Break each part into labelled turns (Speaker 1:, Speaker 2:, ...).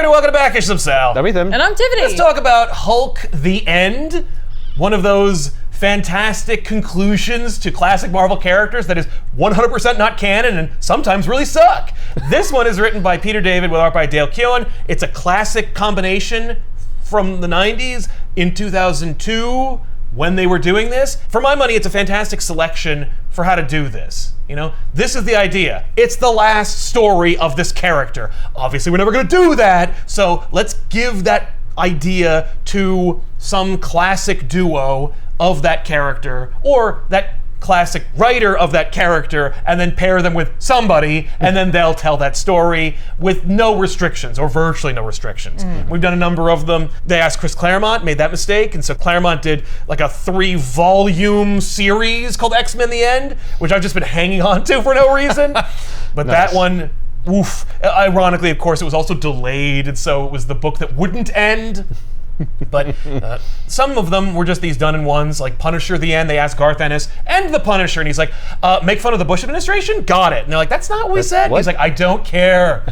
Speaker 1: David, welcome back. It's Sal.
Speaker 2: I'm Ethan.
Speaker 3: And I'm Tiffany.
Speaker 1: Let's talk about Hulk the End. One of those fantastic conclusions to classic Marvel characters that is 100% not canon and sometimes really suck. This one is written by Peter David with art by Dale Keown. It's a classic combination from the 90s in 2002 when they were doing this. For my money, it's a fantastic selection for how to do this. You know, this is the idea. It's the last story of this character. Obviously, we're never going to do that, so let's give that idea to some classic duo of that character, or that classic writer of that character, and then pair them with somebody, and then they'll tell that story with no restrictions, or virtually no restrictions. We've done a number of them. They asked Chris Claremont, made that mistake, and so Claremont did like a 3-volume series called X-Men The End, which I've just been hanging on to for no reason. But
Speaker 2: Nice.
Speaker 1: that one, oof. Ironically, of course, it was also delayed, and so it was the book that wouldn't end. But some of them were just these done-in-ones, like Punisher The End. They asked Garth Ennis, and the Punisher, and he's like, make fun of the Bush administration? Got it. And they're like, that's not what we said.
Speaker 2: what?
Speaker 1: He's like, I don't care.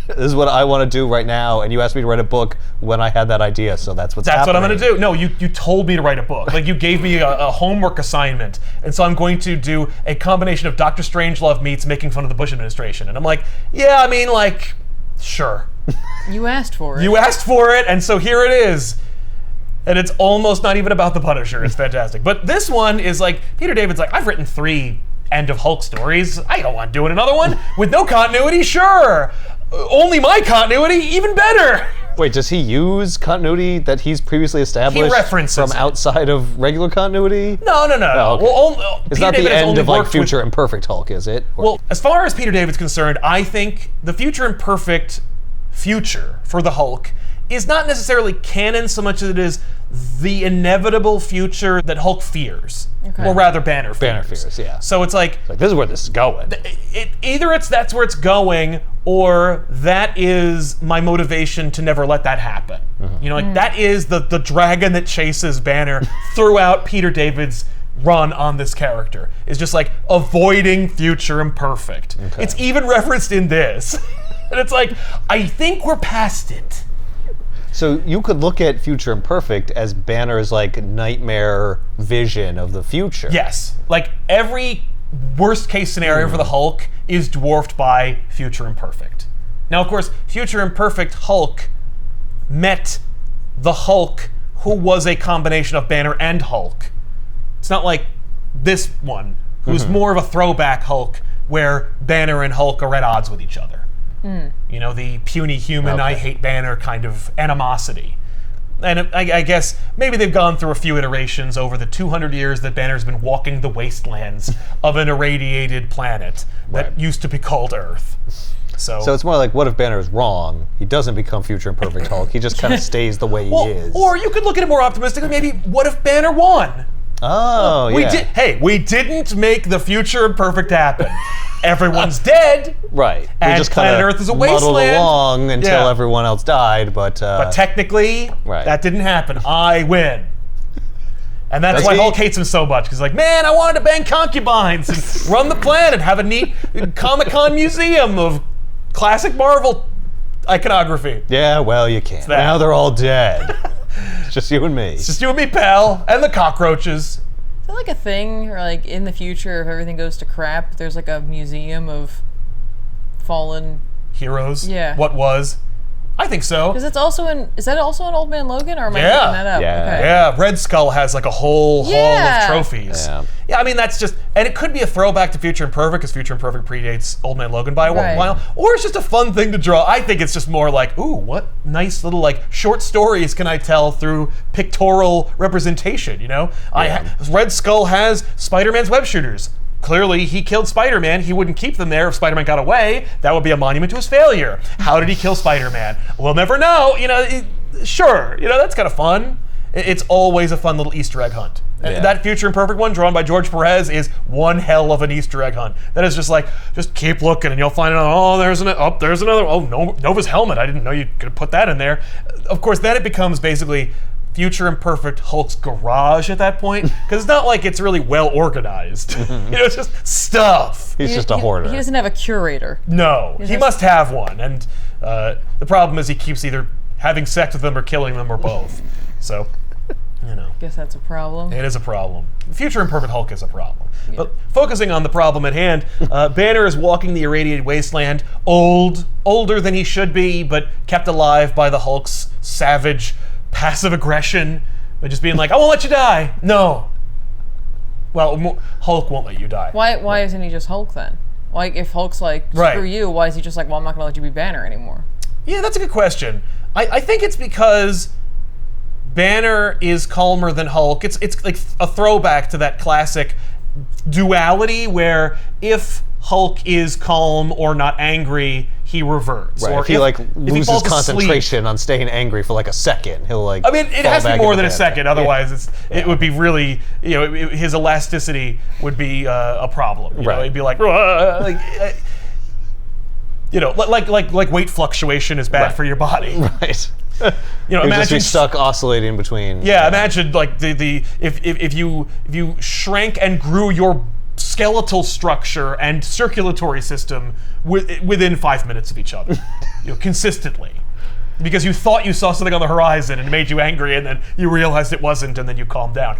Speaker 2: This is what I want to do right now, and you asked me to write a book when I had that idea, so that's what's happening.
Speaker 1: That's what I'm going to do. No, you told me to write a book. Like, you gave me a homework assignment, and so I'm going to do a combination of Dr. Strangelove meets making fun of the Bush administration. And I'm like, yeah, I mean, like, sure.
Speaker 3: You asked for it.
Speaker 1: You asked for it, and so here it is. And it's almost not even about the Punisher. It's fantastic. But this one is like, Peter David's like, I've written 3 End of Hulk stories. I don't want to do another one. With no continuity, sure. Only my continuity, even better.
Speaker 2: Wait, does he use continuity that he's previously established
Speaker 1: references
Speaker 2: from
Speaker 1: it.
Speaker 2: outside of regular continuity?
Speaker 1: No.
Speaker 2: Oh, okay.
Speaker 1: Well,
Speaker 2: It's
Speaker 1: Peter
Speaker 2: not
Speaker 1: David
Speaker 2: the
Speaker 1: has
Speaker 2: end
Speaker 1: only
Speaker 2: of like
Speaker 1: worked with-
Speaker 2: Future Imperfect Hulk, is it? Or-
Speaker 1: Well, as far as Peter David's concerned, I think the Future Imperfect future for the Hulk is not necessarily canon so much as it is the inevitable future that Hulk fears.
Speaker 3: Okay.
Speaker 1: Or rather, Banner fears.
Speaker 2: Banner fears, yeah.
Speaker 1: So it's like,
Speaker 2: this is where this is going.
Speaker 1: either that's where it's going, or that is my motivation to never let that happen. You know, like that is the dragon that chases Banner throughout Peter David's run on this character, is just like avoiding Future Imperfect.
Speaker 2: Okay.
Speaker 1: It's even referenced in this. And it's like, I think we're past it.
Speaker 2: So you could look at Future Imperfect as Banner's like nightmare vision of the future.
Speaker 1: Yes. Like every worst case scenario for the Hulk is dwarfed by Future Imperfect. Now, of course, Future Imperfect Hulk met the Hulk who was a combination of Banner and Hulk. It's not like this one, who's more of a throwback Hulk where Banner and Hulk are at odds with each other. You know, the puny human, I hate Banner kind of animosity. And I guess maybe they've gone through a few iterations over the 200 years that Banner's been walking the wastelands of an irradiated planet that used to be called Earth. So
Speaker 2: it's more like, what if Banner is wrong? He doesn't become Future Imperfect Hulk. He just kind of stays the way he is.
Speaker 1: Or you could look at it more optimistically. Maybe, what if Banner won?
Speaker 2: Oh, yeah.
Speaker 1: We didn't make the Future Imperfect happen. Everyone's dead.
Speaker 2: Right.
Speaker 1: And
Speaker 2: we just
Speaker 1: planet
Speaker 2: kinda
Speaker 1: Earth is a
Speaker 2: muddled
Speaker 1: wasteland.
Speaker 2: along until everyone else died, but
Speaker 1: Technically, that didn't happen. I win. And that's why Hulk hates him so much. Because like, man, I wanted to bang concubines and run the planet, have a neat Comic-Con museum of classic Marvel iconography.
Speaker 2: yeah, well, you can't.
Speaker 1: that.
Speaker 2: Now they're all dead. It's just you and me.
Speaker 1: It's just you and me, pal, and the cockroaches.
Speaker 3: Is that like a thing, or like in the future, if everything goes to crap, there's like a museum of fallen
Speaker 1: Heroes.
Speaker 3: Yeah.
Speaker 1: What was? I think so.
Speaker 3: Because it's also in. Is that also in Old Man Logan, or am I
Speaker 1: Yeah.
Speaker 3: making that up?
Speaker 2: Yeah.
Speaker 3: Okay.
Speaker 1: Yeah, Red Skull has like a whole hall of trophies.
Speaker 2: Yeah.
Speaker 1: I mean, that's just, and it could be a throwback to Future Imperfect, because Future Imperfect predates Old Man Logan by a
Speaker 3: Right.
Speaker 1: while, or it's just a fun thing to draw. I think it's just more like, ooh, what nice little like short stories can I tell through pictorial representation, you know? Red Skull has Spider-Man's web shooters. Clearly, he killed Spider-Man. He wouldn't keep them there if Spider-Man got away. That would be a monument to his failure. How did he kill Spider-Man? We'll never know. You know, sure. You know, that's kind of fun. It's always a fun little Easter egg hunt.
Speaker 2: Yeah.
Speaker 1: That Future Imperfect one, drawn by George Perez, is one hell of an Easter egg hunt. That is just like, just keep looking and you'll find another. Oh, there's another. Oh, Nova's helmet. I didn't know you could put that in there. Of course, then it becomes basically Future Imperfect Hulk's garage at that point, because it's not like it's really well organized. You know, it's just stuff.
Speaker 2: He's just a hoarder.
Speaker 3: He doesn't have a curator.
Speaker 1: No, he must have one, and The problem is he keeps either having sex with them or killing them or both. So,
Speaker 3: Guess that's a problem.
Speaker 1: it is a problem. Future Imperfect Hulk is a problem. But focusing on the problem at hand, Banner is walking the irradiated wasteland, older than he should be, but kept alive by the Hulk's savage, passive aggression, by just being like, I won't let you die. No. Well, Hulk won't let you die.
Speaker 3: Why isn't he just Hulk then? Like, if Hulk's like, screw you, why is he just like, well, I'm not going to let you be Banner anymore?
Speaker 1: Yeah, that's a good question. I think it's because Banner is calmer than Hulk. It's like a throwback to that classic duality where if Hulk is calm or not angry, he reverts.
Speaker 2: Right.
Speaker 1: Or
Speaker 2: if he loses concentration on staying angry for like a second, he'll like.
Speaker 1: I mean, it has to be more than a second. Otherwise,
Speaker 2: Yeah.
Speaker 1: it would be really, his elasticity would be a problem. You know,
Speaker 2: Right.
Speaker 1: he'd be like weight fluctuation is bad for your body.
Speaker 2: Right.
Speaker 1: Imagine
Speaker 2: just be stuck oscillating between.
Speaker 1: Yeah, imagine like if you shrank and grew your skeletal structure and circulatory system within 5 minutes of each other, consistently, because you thought you saw something on the horizon and it made you angry, and then you realized it wasn't, and then you calmed down.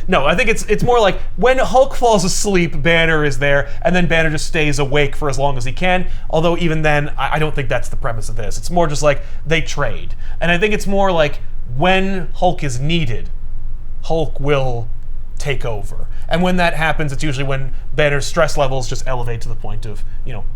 Speaker 1: No, I think it's more like when Hulk falls asleep, Banner is there, and then Banner just stays awake for as long as he can. Although even then, I don't think that's the premise of this. It's more just like they trade, and I think it's more like when Hulk is needed, Hulk will take over. And when that happens, it's usually when Banner's stress levels just elevate to the point of,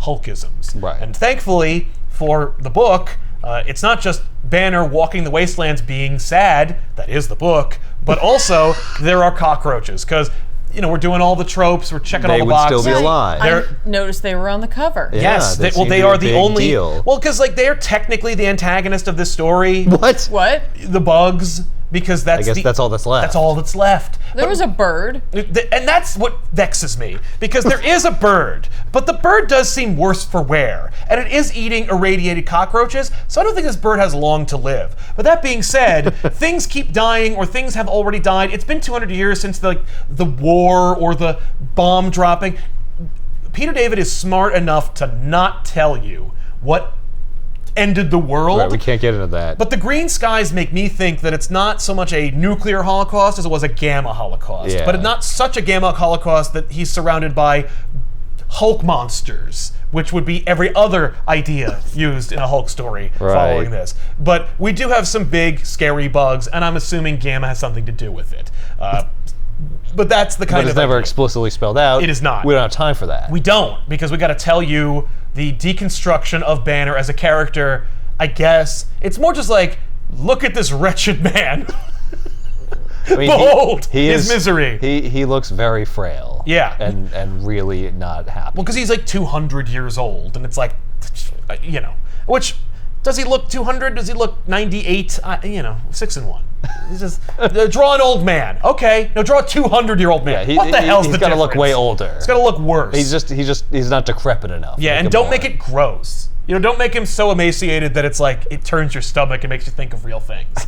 Speaker 1: Hulkisms.
Speaker 2: Right.
Speaker 1: And thankfully, for the book, it's not just Banner walking the wastelands being sad, that is the book, but also there are cockroaches, because, we're doing all the tropes, we're checking all the boxes.
Speaker 2: They would still be alive.
Speaker 3: I noticed they were on the cover.
Speaker 2: Yeah,
Speaker 1: Yes,
Speaker 2: they
Speaker 1: they are the
Speaker 2: big
Speaker 1: only...
Speaker 2: deal.
Speaker 1: Well, because they're technically the antagonist of this story.
Speaker 2: What?
Speaker 3: What?
Speaker 1: The bugs, because that's
Speaker 2: I guess that's all that's left.
Speaker 1: That's all that's left.
Speaker 3: There was a bird.
Speaker 1: And that's what vexes me, because there is a bird, but the bird does seem worse for wear, and it is eating irradiated cockroaches, so I don't think this bird has long to live. But that being said, things keep dying, or things have already died. It's been 200 years since the war or the bomb dropping. Peter David is smart enough to not tell you what ended the world.
Speaker 2: Right, we can't get into that.
Speaker 1: But the green skies make me think that it's not so much a nuclear holocaust as it was a gamma holocaust.
Speaker 2: Yeah.
Speaker 1: But it's not such a gamma holocaust that he's surrounded by Hulk monsters, which would be every other idea used in a Hulk story following this. But we do have some big, scary bugs, and I'm assuming gamma has something to do with it. But that's the kind
Speaker 2: But it's
Speaker 1: of
Speaker 2: never
Speaker 1: idea.
Speaker 2: explicitly spelled out.
Speaker 1: It is not.
Speaker 2: We don't have time for that.
Speaker 1: We don't, because we got to tell you the deconstruction of Banner as a character. I guess it's more just like, look at this wretched man.
Speaker 2: I mean,
Speaker 1: Behold
Speaker 2: he
Speaker 1: his
Speaker 2: is,
Speaker 1: misery.
Speaker 2: He looks very frail.
Speaker 1: Yeah.
Speaker 2: And really not happy.
Speaker 1: Well, because he's like 200 years old, and it's like, which, does he look 200? Does he look 98? 6 and 1. He's just draw an old man. Okay, no, draw a 200-year-old man.
Speaker 2: Yeah,
Speaker 1: What the hell's the
Speaker 2: he's got to look
Speaker 1: difference?
Speaker 2: way older.
Speaker 1: He's got to look worse.
Speaker 2: He's not decrepit enough.
Speaker 1: Yeah, and don't make it gross. Don't make him so emaciated that it's like it turns your stomach and makes you think of real things.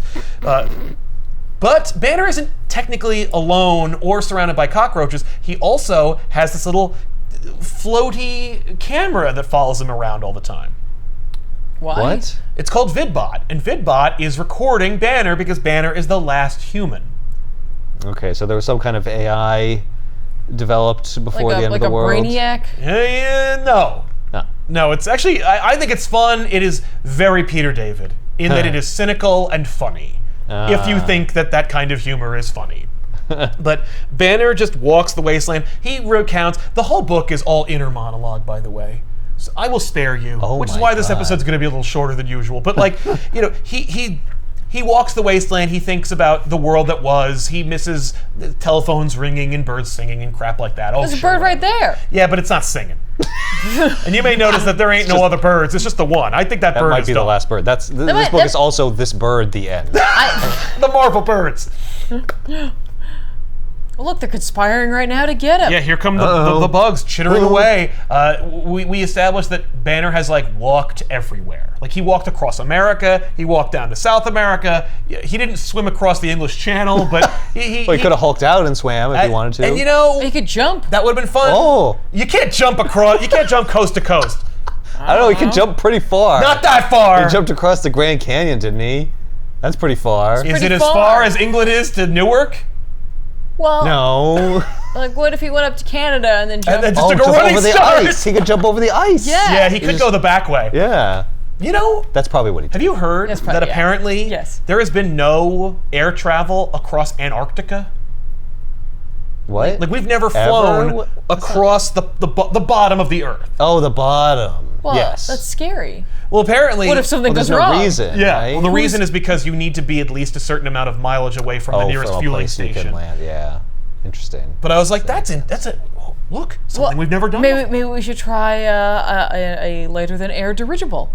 Speaker 1: But Banner isn't technically alone or surrounded by cockroaches. He also has this little floaty camera that follows him around all the time.
Speaker 3: Why?
Speaker 2: What?
Speaker 1: It's called VidBot, and VidBot is recording Banner because Banner is the last human.
Speaker 2: Okay, so there was some kind of AI developed before the end of the world.
Speaker 3: Like a Brainiac?
Speaker 1: No.
Speaker 2: No.
Speaker 1: No, it's actually, I think it's fun. It is very Peter David, in that it is cynical and funny. If you think that kind of humor is funny. But Banner just walks the wasteland. He recounts, the whole book is all inner monologue, by the way. So I will spare you, which is
Speaker 2: my
Speaker 1: why this
Speaker 2: God.
Speaker 1: episode's going to be a little shorter than usual. But like, he walks the wasteland. He thinks about the world that was. He misses the telephones ringing and birds singing and crap like that. Oh,
Speaker 3: There's a
Speaker 1: sure,
Speaker 3: bird right there.
Speaker 1: Yeah, but it's not singing. And you may notice that there ain't no other birds. It's just the one. I think that bird
Speaker 2: That might
Speaker 1: is
Speaker 2: be the
Speaker 1: done.
Speaker 2: last bird. This
Speaker 3: might-
Speaker 2: book is also This Bird, the end.
Speaker 1: The Marvel birds.
Speaker 3: Well, look, they're conspiring right now to get him.
Speaker 1: Yeah, here come the bugs chittering away. We established that Banner has like walked everywhere. Like he walked across America, he walked down to South America. He didn't swim across the English Channel, but he
Speaker 2: Well, he could have hulked out and swam if he wanted to.
Speaker 1: And
Speaker 3: He could jump.
Speaker 1: that would have been fun.
Speaker 2: Oh.
Speaker 1: You can't jump across. You can't jump coast to coast.
Speaker 2: I don't know. He could jump pretty far.
Speaker 1: Not that far.
Speaker 2: He jumped across the Grand Canyon, didn't he? That's pretty far.
Speaker 1: Is
Speaker 3: pretty
Speaker 1: it as
Speaker 3: far.
Speaker 1: far as England is to Newark?
Speaker 3: Well,
Speaker 2: No.
Speaker 3: like what if he went up to Canada and then jumped?
Speaker 1: then just took a
Speaker 2: jump
Speaker 1: running
Speaker 2: over the
Speaker 1: start.
Speaker 2: ice. He could jump over the ice.
Speaker 3: Yeah.
Speaker 1: Yeah, he could go the back way.
Speaker 2: Yeah.
Speaker 1: You know,
Speaker 2: That's probably what he did.
Speaker 1: have you heard
Speaker 3: That's probably-
Speaker 1: that
Speaker 3: yeah.
Speaker 1: apparently
Speaker 3: Yes.
Speaker 1: there has been no air travel across Antarctica?
Speaker 2: What?
Speaker 1: Like we've never flown
Speaker 2: What-
Speaker 1: across the bottom of the Earth.
Speaker 2: Oh, the bottom.
Speaker 3: Well,
Speaker 2: yes.
Speaker 3: that's scary.
Speaker 1: Well, apparently.
Speaker 3: What if something
Speaker 2: Well,
Speaker 3: goes
Speaker 2: there's no
Speaker 3: wrong?
Speaker 2: reason.
Speaker 1: Yeah.
Speaker 2: Right?
Speaker 1: Well, the reason is because you need to be at least a certain amount of mileage away from the nearest
Speaker 2: from a
Speaker 1: fueling
Speaker 2: place you
Speaker 1: station.
Speaker 2: can land. Yeah. Interesting.
Speaker 1: But I was like, that's a look, something we've never done.
Speaker 3: Maybe we should try a lighter than air dirigible.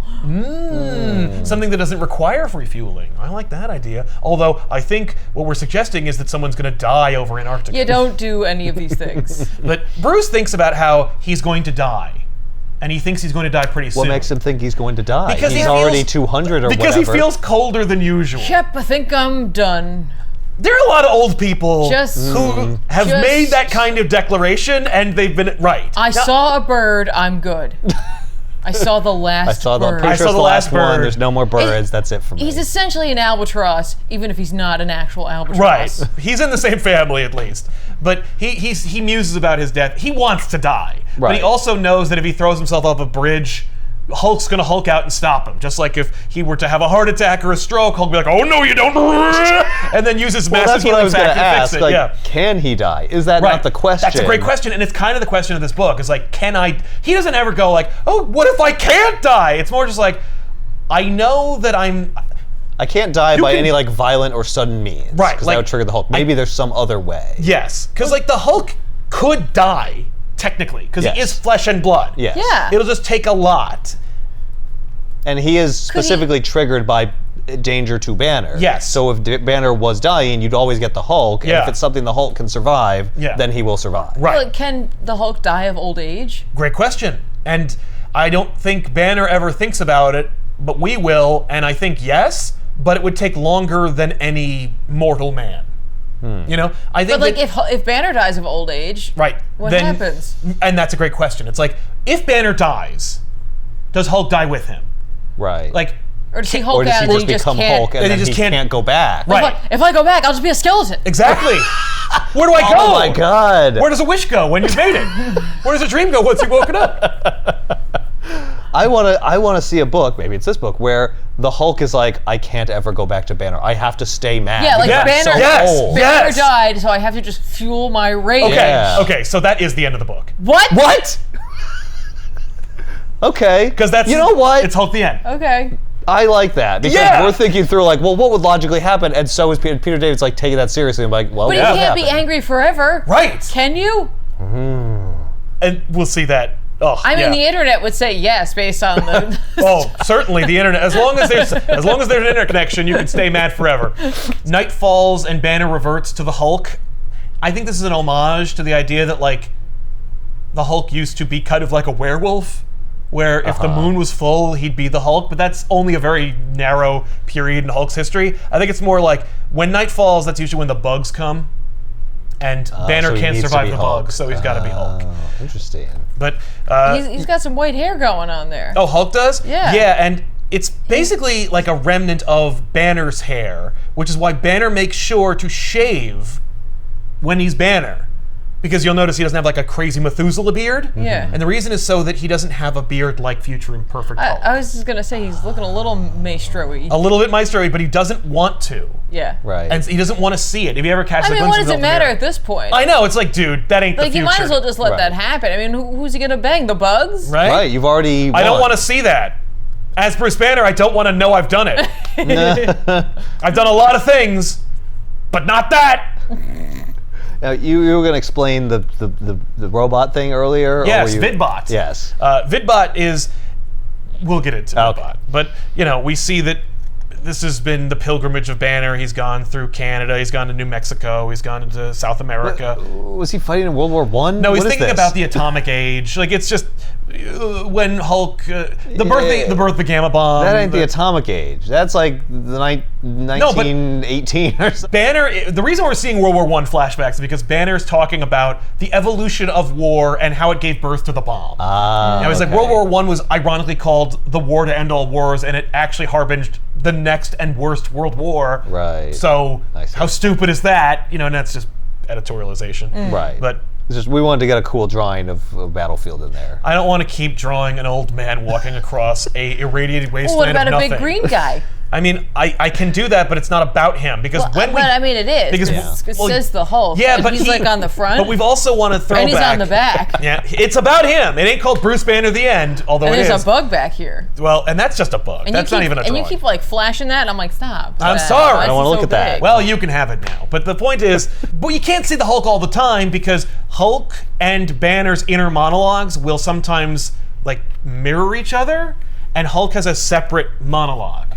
Speaker 1: Something that doesn't require refueling. I like that idea. Although I think what we're suggesting is that someone's going to die over Antarctica.
Speaker 3: You don't do any of these things.
Speaker 1: But Bruce thinks about how he's going to die. And he thinks he's going to die pretty soon.
Speaker 2: What makes him think he's going to die?
Speaker 1: Because he
Speaker 2: he's
Speaker 1: feels-
Speaker 2: already 200 or
Speaker 1: because
Speaker 2: whatever.
Speaker 1: he feels colder than usual.
Speaker 3: Yep, I think I'm done.
Speaker 1: There are a lot of old people
Speaker 3: Just-
Speaker 1: who have
Speaker 3: Just-
Speaker 1: made that kind of declaration and they've been right.
Speaker 3: I saw a bird, I'm good. I saw the last
Speaker 2: I saw the. I'm
Speaker 3: bird.
Speaker 2: pretty
Speaker 1: I
Speaker 2: sure
Speaker 1: saw
Speaker 2: it's
Speaker 1: the
Speaker 2: the last
Speaker 1: last
Speaker 2: one.
Speaker 1: bird.
Speaker 2: There's no more birds. That's it for me.
Speaker 3: He's essentially an albatross, even if he's not an actual albatross.
Speaker 1: Right. He's in the same family at least. But he muses about his death. He wants to die. But he
Speaker 2: Right.
Speaker 1: also knows that if he throws himself off a bridge, Hulk's gonna Hulk out and stop him. Just like if he were to have a heart attack or a stroke, Hulk would be like, "Oh no, you don't!" and then use his
Speaker 2: well,
Speaker 1: massive
Speaker 2: that's what I
Speaker 1: healing
Speaker 2: was going to
Speaker 1: factor to fix
Speaker 2: ask.
Speaker 1: it.
Speaker 2: Like,
Speaker 1: Yeah.
Speaker 2: can he die? Is that
Speaker 1: Right.
Speaker 2: not the question?
Speaker 1: That's a great question, and it's kind of the question of this book. Is like, can I? He doesn't ever go like, "Oh, what if I can't die?" It's more just like, I know that I'm.
Speaker 2: I can't die
Speaker 1: You
Speaker 2: by
Speaker 1: can-
Speaker 2: any like violent or sudden means.
Speaker 1: Right,
Speaker 2: Because
Speaker 1: like-
Speaker 2: that would trigger the Hulk. Maybe there's some other way.
Speaker 1: Yes, because like the Hulk could die technically because
Speaker 2: Yes.
Speaker 1: he is flesh and blood.
Speaker 2: Yes.
Speaker 3: Yeah.
Speaker 1: It'll just take a lot.
Speaker 2: And he is specifically triggered by danger to Banner.
Speaker 1: Yes.
Speaker 2: So if Banner was dying, you'd always get the Hulk. And
Speaker 1: Yeah.
Speaker 2: if it's something the Hulk can survive,
Speaker 1: Yeah.
Speaker 2: then he will survive.
Speaker 1: Right.
Speaker 3: Like, can the Hulk die of old age?
Speaker 1: Great question. And I don't think Banner ever thinks about it, but we will, and I think yes, but it would take longer than any mortal man. You know? I think
Speaker 3: But like,
Speaker 1: that-
Speaker 3: if Banner dies of old age,
Speaker 1: right.
Speaker 3: what
Speaker 1: then-
Speaker 3: happens?
Speaker 1: And that's a great question. It's like, if Banner dies, does Hulk die with him?
Speaker 2: Right.
Speaker 1: Like,
Speaker 3: Or does he
Speaker 2: or
Speaker 3: Hulk
Speaker 2: does
Speaker 3: out
Speaker 2: he
Speaker 3: and
Speaker 2: just
Speaker 3: he just
Speaker 2: become
Speaker 3: can't?
Speaker 2: Hulk and then he can't go back?
Speaker 1: right.
Speaker 3: If I go back, I'll just be a skeleton.
Speaker 1: Exactly. Where do I go?
Speaker 2: Oh my God.
Speaker 1: Where does a wish go when you've made it? Where does a dream go once you've woken up?
Speaker 2: I want to see a book, maybe it's this book, where the Hulk is like, I can't ever go back to Banner. I have to stay mad.
Speaker 3: Yeah, like
Speaker 1: Yes,
Speaker 3: Banner.
Speaker 1: yes,
Speaker 2: old.
Speaker 3: Banner
Speaker 1: yes.
Speaker 3: died, so I have to just fuel my rage.
Speaker 1: Okay,
Speaker 2: Yeah.
Speaker 1: okay, so that is the end of the book.
Speaker 3: What?
Speaker 2: What? Okay.
Speaker 1: Because that's
Speaker 2: You know what?
Speaker 1: It's Hulk the end.
Speaker 3: Okay.
Speaker 2: I like that because
Speaker 1: Yeah.
Speaker 2: we're thinking through like, well, what would logically happen? And so is Peter David's like taking that seriously. I'm like, well,
Speaker 3: But
Speaker 2: what
Speaker 3: you can't be
Speaker 2: happened?
Speaker 3: angry forever.
Speaker 1: Right.
Speaker 3: Can you?
Speaker 1: And we'll see that. Oh,
Speaker 3: I mean,
Speaker 1: yeah.
Speaker 3: the internet would say yes based on the.
Speaker 1: Oh, certainly the internet. As long as there's an internet connection, you can stay mad forever. Night falls and Banner reverts to the Hulk. I think this is an homage to the idea that like the Hulk used to be kind of like a werewolf, where if the moon was full, he'd be the Hulk. But that's only a very narrow period in Hulk's history. I think it's more like when night falls, that's usually when the bugs come. And Banner
Speaker 2: so he
Speaker 1: can't
Speaker 2: needs to
Speaker 1: survive
Speaker 2: be
Speaker 1: the
Speaker 2: Hulk.
Speaker 1: bugs, so he's got to be Hulk.
Speaker 2: Oh, interesting.
Speaker 1: But
Speaker 3: he's got some white hair going on there.
Speaker 1: oh, Hulk does?
Speaker 3: Yeah.
Speaker 1: Yeah, and it's basically like a remnant of Banner's hair, which is why Banner makes sure to shave when he's Banner. Because you'll notice he doesn't have like a crazy Methuselah beard.
Speaker 3: Yeah.
Speaker 1: And the reason is so that he doesn't have a beard like Future Imperfect Hulk.
Speaker 3: I was just gonna say he's looking a little maestro-y.
Speaker 1: A little bit maestro-y, but he doesn't want to.
Speaker 3: Yeah.
Speaker 2: Right.
Speaker 1: And he doesn't want to see it. If you ever catch
Speaker 3: I
Speaker 1: the
Speaker 3: mean,
Speaker 1: glimpse
Speaker 3: what
Speaker 1: of
Speaker 3: does it
Speaker 1: the
Speaker 3: matter
Speaker 1: mirror-
Speaker 3: at this point?
Speaker 1: I know, it's like, dude, that ain't
Speaker 3: Like,
Speaker 1: the
Speaker 3: you
Speaker 1: future.
Speaker 3: might as well just let
Speaker 2: Right.
Speaker 3: that happen. I mean, who's he gonna bang? The bugs?
Speaker 1: Right?
Speaker 2: Right. You've already.
Speaker 1: I don't want to see that. As Bruce Banner, I don't want to know I've done it. I've done a lot of things, but not that.
Speaker 2: Now, you were going to explain the robot thing earlier? or
Speaker 1: Yes,
Speaker 2: were you-
Speaker 1: Vidbot.
Speaker 2: Yes.
Speaker 1: Vidbot is, we'll get into
Speaker 2: Okay.
Speaker 1: Vidbot, but you know, we see that this has been the pilgrimage of Banner. He's gone through Canada, he's gone to New Mexico, he's gone into South America.
Speaker 2: Was he fighting in World War I?
Speaker 1: No, he's
Speaker 2: What is
Speaker 1: thinking
Speaker 2: this?
Speaker 1: about the atomic age. Like, it's just when Hulk, the birth of the gamma bomb.
Speaker 2: That ain't the atomic age. That's like the 1918 or something.
Speaker 1: Banner, the reason we're seeing World War I flashbacks is because Banner's talking about the evolution of war and how it gave birth to the bomb. It was like World War I was ironically called the war to end all wars, and it actually harbinged the next and worst world war.
Speaker 2: Right.
Speaker 1: So how stupid is that? You know, and that's just editorialization.
Speaker 2: Right.
Speaker 1: But
Speaker 2: it's just we wanted to get a cool drawing of a battlefield in there.
Speaker 1: I don't want to keep drawing an old man walking across a irradiated wasteland
Speaker 3: Well, what about
Speaker 1: of
Speaker 3: a
Speaker 1: nothing.
Speaker 3: big green guy?
Speaker 1: I mean, I can do that, but it's not about him because
Speaker 3: But I mean, it is.
Speaker 1: because
Speaker 3: It says the Hulk.
Speaker 1: Yeah,
Speaker 3: and
Speaker 1: but
Speaker 3: he's like on the front.
Speaker 1: But we've also want to throw
Speaker 3: and he's
Speaker 1: back.
Speaker 3: on the back.
Speaker 1: Yeah, it's about him. It ain't called Bruce Banner the End, although
Speaker 3: And
Speaker 1: it
Speaker 3: there's
Speaker 1: is.
Speaker 3: a bug back here.
Speaker 1: Well, and that's just a bug.
Speaker 3: And
Speaker 1: That's not even a drawing.
Speaker 3: And you keep like flashing that, and I'm like, stop.
Speaker 1: I'm sorry.
Speaker 3: Why
Speaker 1: I
Speaker 3: is
Speaker 2: don't wanna
Speaker 3: it
Speaker 2: look
Speaker 3: so
Speaker 2: at that.
Speaker 3: big?
Speaker 1: Well, you can have it now. But the point is, but you can't see the Hulk all the time because Hulk and Banner's inner monologues will sometimes like mirror each other, and Hulk has a separate monologue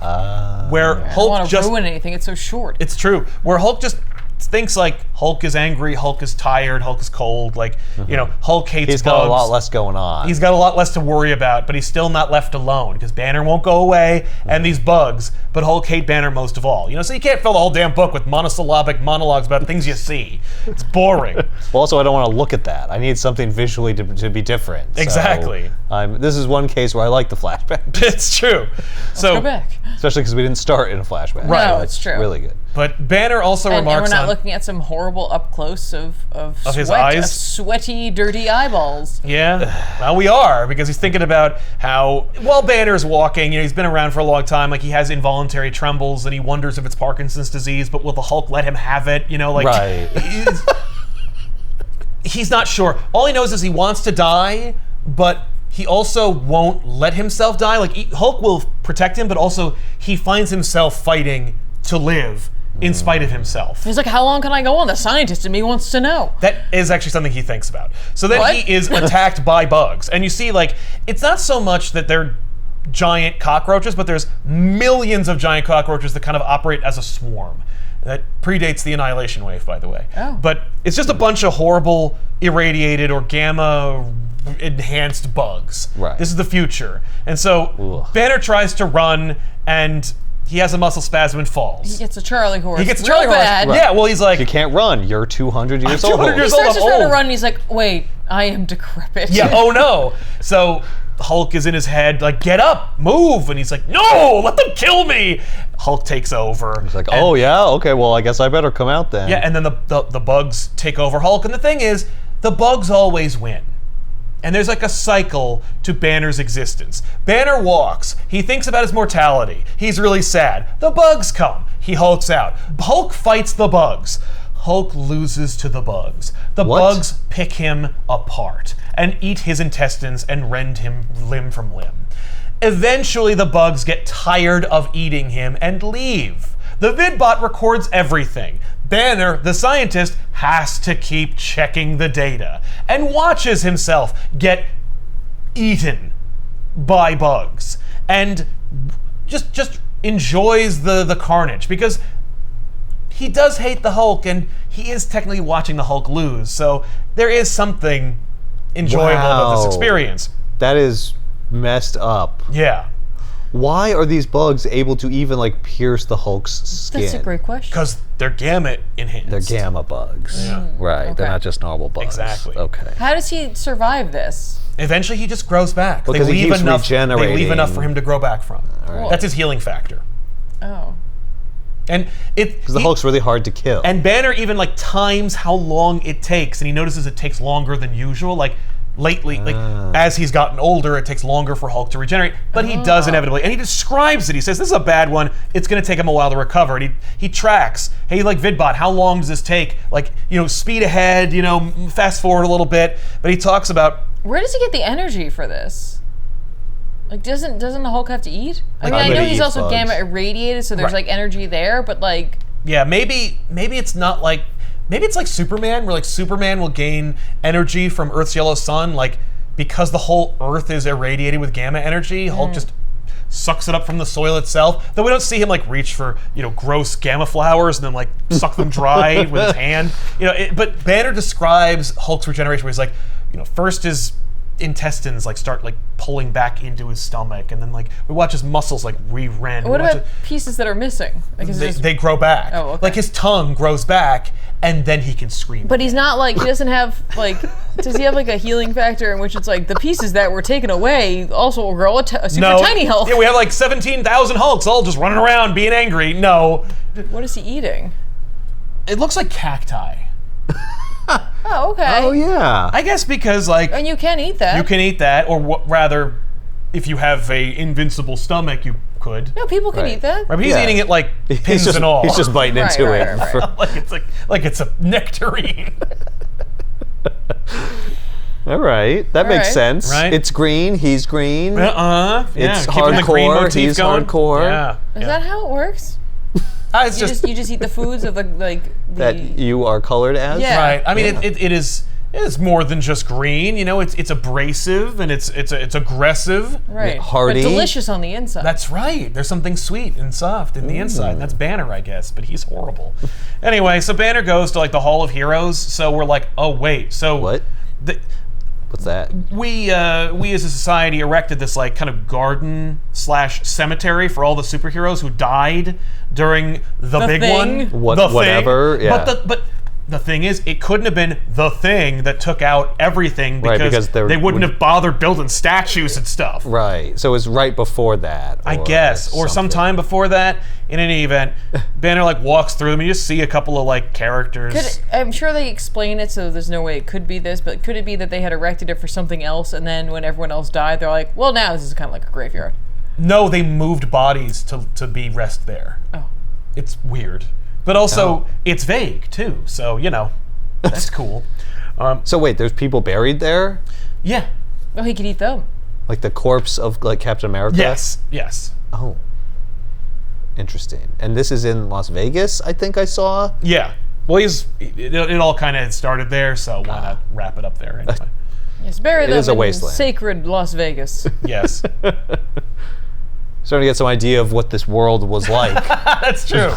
Speaker 1: where
Speaker 3: I don't
Speaker 1: Hulk
Speaker 3: want to
Speaker 1: just
Speaker 3: ruin anything. It's so short.
Speaker 1: It's true. Where Hulk just thinks like Hulk is angry, Hulk is tired, Hulk is cold. Like, you know, Hulk hates
Speaker 2: He's
Speaker 1: bugs.
Speaker 2: got a lot less going on.
Speaker 1: He's got a lot less to worry about, but he's still not left alone because Banner won't go away and these bugs, but Hulk hates Banner most of all. You know, so you can't fill the whole damn book with monosyllabic monologues about things you see. It's boring.
Speaker 2: Well, also, I don't want to look at that. I need something visually to be different. So,
Speaker 1: Exactly.
Speaker 2: this is one case where I like the flashback,
Speaker 1: It's true. So,
Speaker 3: Go back.
Speaker 2: especially because we didn't start in a flashback.
Speaker 1: Right.
Speaker 3: No,
Speaker 2: So
Speaker 3: it's true.
Speaker 2: Really good.
Speaker 1: but Banner also
Speaker 3: And
Speaker 1: remarks
Speaker 3: we're not
Speaker 1: on
Speaker 3: looking at some horrible up close of
Speaker 1: his
Speaker 3: sweat,
Speaker 1: eyes?
Speaker 3: of sweaty, dirty eyeballs.
Speaker 1: Yeah, well, we are, because he's thinking about how, while Banner's walking, you know, he's been around for a long time, like he has involuntary trembles, and he wonders if it's Parkinson's disease, but will the Hulk let him have it? You know, like,
Speaker 2: Right.
Speaker 1: he's not sure. All he knows is he wants to die, but he also won't let himself die. Like, Hulk will protect him, but also he finds himself fighting to live in spite of himself.
Speaker 3: He's like, how long can I go on? The scientist in me wants to know.
Speaker 1: That is actually something he thinks about. So then
Speaker 3: What?
Speaker 1: he is attacked by bugs. And you see, like, it's not so much that they're giant cockroaches, but there's millions of giant cockroaches that kind of operate as a swarm. That predates the Annihilation Wave, by the way.
Speaker 3: Oh.
Speaker 1: But it's just a bunch of horrible, irradiated or gamma-enhanced bugs.
Speaker 2: Right.
Speaker 1: This is the future. And so
Speaker 2: Ugh.
Speaker 1: Banner tries to run, and he has a muscle spasm and falls.
Speaker 3: He gets a Charlie horse.
Speaker 1: He gets a
Speaker 3: real
Speaker 1: Charlie horse.
Speaker 3: bad.
Speaker 1: Yeah, well, he's like,
Speaker 2: You can't run. You're 200 years old.
Speaker 1: 200
Speaker 3: He
Speaker 1: years
Speaker 3: starts
Speaker 1: old,
Speaker 3: to
Speaker 1: I'm
Speaker 3: try to
Speaker 1: old.
Speaker 3: run, and he's like, wait, I am decrepit.
Speaker 1: Yeah, oh no. So Hulk is in his head, like, get up, move. And he's like, no, let them kill me. Hulk takes over.
Speaker 2: It's like,
Speaker 1: And-
Speaker 2: oh yeah, okay, well I guess I better come out then.
Speaker 1: Yeah, and then the bugs take over Hulk. And the thing is, the bugs always win. And there's like a cycle to Banner's existence. Banner walks. He thinks about his mortality. He's really sad. The bugs come. He hulks out. Hulk fights the bugs. Hulk loses to the bugs. The
Speaker 2: What?
Speaker 1: bugs pick him apart and eat his intestines and rend him limb from limb. Eventually, the bugs get tired of eating him and leave. The vidbot records everything. Banner, the scientist, has to keep checking the data and watches himself get eaten by bugs and just enjoys the carnage, because he does hate the Hulk and he is technically watching the Hulk lose. So there is something enjoyable about this
Speaker 2: Wow.
Speaker 1: experience.
Speaker 2: That is messed up.
Speaker 1: Yeah.
Speaker 2: Why are these bugs able to even like pierce the Hulk's skin?
Speaker 3: That's a great question.
Speaker 1: Because they're gamma enhanced.
Speaker 2: They're gamma bugs.
Speaker 1: Yeah.
Speaker 2: Right. They're
Speaker 3: Okay.
Speaker 2: not just normal bugs.
Speaker 1: Exactly.
Speaker 2: Okay.
Speaker 3: How does he survive this?
Speaker 1: Eventually, he just grows back.
Speaker 2: Because he keeps
Speaker 1: They leave
Speaker 2: regenerating.
Speaker 1: enough for him to grow back from.
Speaker 3: right.
Speaker 1: That's his healing factor.
Speaker 3: Oh.
Speaker 1: And
Speaker 2: Because the Hulk's really hard to kill.
Speaker 1: And Banner even like times how long it takes, and he notices it takes longer than usual. Like lately, like as he's gotten older, it takes longer for Hulk to regenerate. But he does inevitably, and he describes it. He says, "This is a bad one. It's going to take him a while to recover." And he tracks. Hey, like vidbot, how long does this take? Like, you know, speed ahead. You know, fast forward a little bit. But he talks about.
Speaker 3: Where does he get the energy for this? Like, doesn't the Hulk have to eat? I mean,
Speaker 2: I
Speaker 3: I
Speaker 2: bet
Speaker 3: know
Speaker 2: he
Speaker 3: he's
Speaker 2: eats
Speaker 3: also
Speaker 2: bugs.
Speaker 3: gamma irradiated, so there's
Speaker 1: Right.
Speaker 3: like energy there, but like,
Speaker 1: Yeah, maybe it's not like, maybe it's like Superman, where like Superman will gain energy from Earth's yellow sun, like because the whole Earth is irradiated with gamma energy. Hulk just sucks it up from the soil itself. Though we don't see him like reach for, you know, gross gamma flowers and then like suck them dry with his hand. You know, but Banner describes Hulk's regeneration where he's like, you know, first his intestines like start like pulling back into his stomach, and then like we watch his muscles like re-rend.
Speaker 3: What about pieces that are missing? Like,
Speaker 1: They grow back.
Speaker 3: Oh, okay.
Speaker 1: Like his tongue grows back, and then he can scream.
Speaker 3: But he's not like, he doesn't have like, does he have like a healing factor in which it's like the pieces that were taken away also will grow a super tiny Hulk?
Speaker 1: Yeah, we have like 17,000 Hulks all just running around being angry. No.
Speaker 3: What is he eating?
Speaker 1: It looks like cacti.
Speaker 3: Oh, okay.
Speaker 2: Oh yeah.
Speaker 1: I guess because like
Speaker 3: And you can eat that.
Speaker 1: you can eat that, or rather, if you have a invincible stomach, you could.
Speaker 3: No, people can eat that.
Speaker 1: Right, but he's
Speaker 2: Yeah.
Speaker 1: eating it like pins
Speaker 2: just,
Speaker 1: and all.
Speaker 2: He's just biting
Speaker 3: Right,
Speaker 2: into
Speaker 3: right,
Speaker 2: it.
Speaker 3: right, right.
Speaker 1: like it's a nectarine.
Speaker 2: All right, that makes
Speaker 3: right.
Speaker 2: sense.
Speaker 1: Right.
Speaker 2: It's green. He's green.
Speaker 1: Yeah,
Speaker 2: It's
Speaker 1: keeping the green
Speaker 2: hardcore,
Speaker 1: motif
Speaker 2: he's
Speaker 1: going.
Speaker 2: hardcore.
Speaker 1: Yeah.
Speaker 3: Is that how it works?
Speaker 1: It's
Speaker 3: You
Speaker 1: just,
Speaker 3: just eat the foods of the
Speaker 2: That you are colored as.
Speaker 3: Yeah.
Speaker 1: right. I mean, it is. It's more than just green. You know, it's abrasive and it's aggressive.
Speaker 3: right,
Speaker 2: Hardy.
Speaker 3: but delicious on the inside.
Speaker 1: That's right. There's something sweet and soft in the inside. And that's Banner, I guess, but he's horrible. Anyway, so Banner goes to like the Hall of Heroes. So we're like, oh wait, so
Speaker 2: What? What's that?
Speaker 1: we as a society erected this like kind of garden / cemetery for all the superheroes who died during the big
Speaker 3: Thing.
Speaker 1: one.
Speaker 2: Whatever,
Speaker 1: Thing.
Speaker 2: yeah.
Speaker 1: But the thing is, it couldn't have been the Thing that took out everything
Speaker 2: Right,
Speaker 1: because
Speaker 2: because
Speaker 1: they wouldn't have bothered building statues and stuff.
Speaker 2: Right. So it's right before that.
Speaker 1: I guess, or
Speaker 2: something.
Speaker 1: sometime before that. In any event, Banner like walks through them. You just see a couple of like characters.
Speaker 3: I'm sure they explain it, so there's no way it could be this, but could it be that they had erected it for something else, and then when everyone else died, they're like, well, now this is kind of like a graveyard.
Speaker 1: No, they moved bodies to be rest there.
Speaker 3: Oh.
Speaker 1: It's weird, but also it's vague too. So you know, that's cool.
Speaker 2: So wait, there's people buried there?
Speaker 1: Yeah.
Speaker 3: Oh, he could eat them.
Speaker 2: Like the corpse of like Captain America?
Speaker 1: Yes. Yes.
Speaker 2: Oh. Interesting. And this is in Las Vegas, I think I saw.
Speaker 1: Yeah. Well, it all kind of started there, so why not wrap it up there anyway?
Speaker 3: Yes, bury them
Speaker 2: is a
Speaker 3: in
Speaker 2: wasteland.
Speaker 3: sacred Las Vegas.
Speaker 1: Yes.
Speaker 2: Starting to get some idea of what this world was like.
Speaker 1: That's true.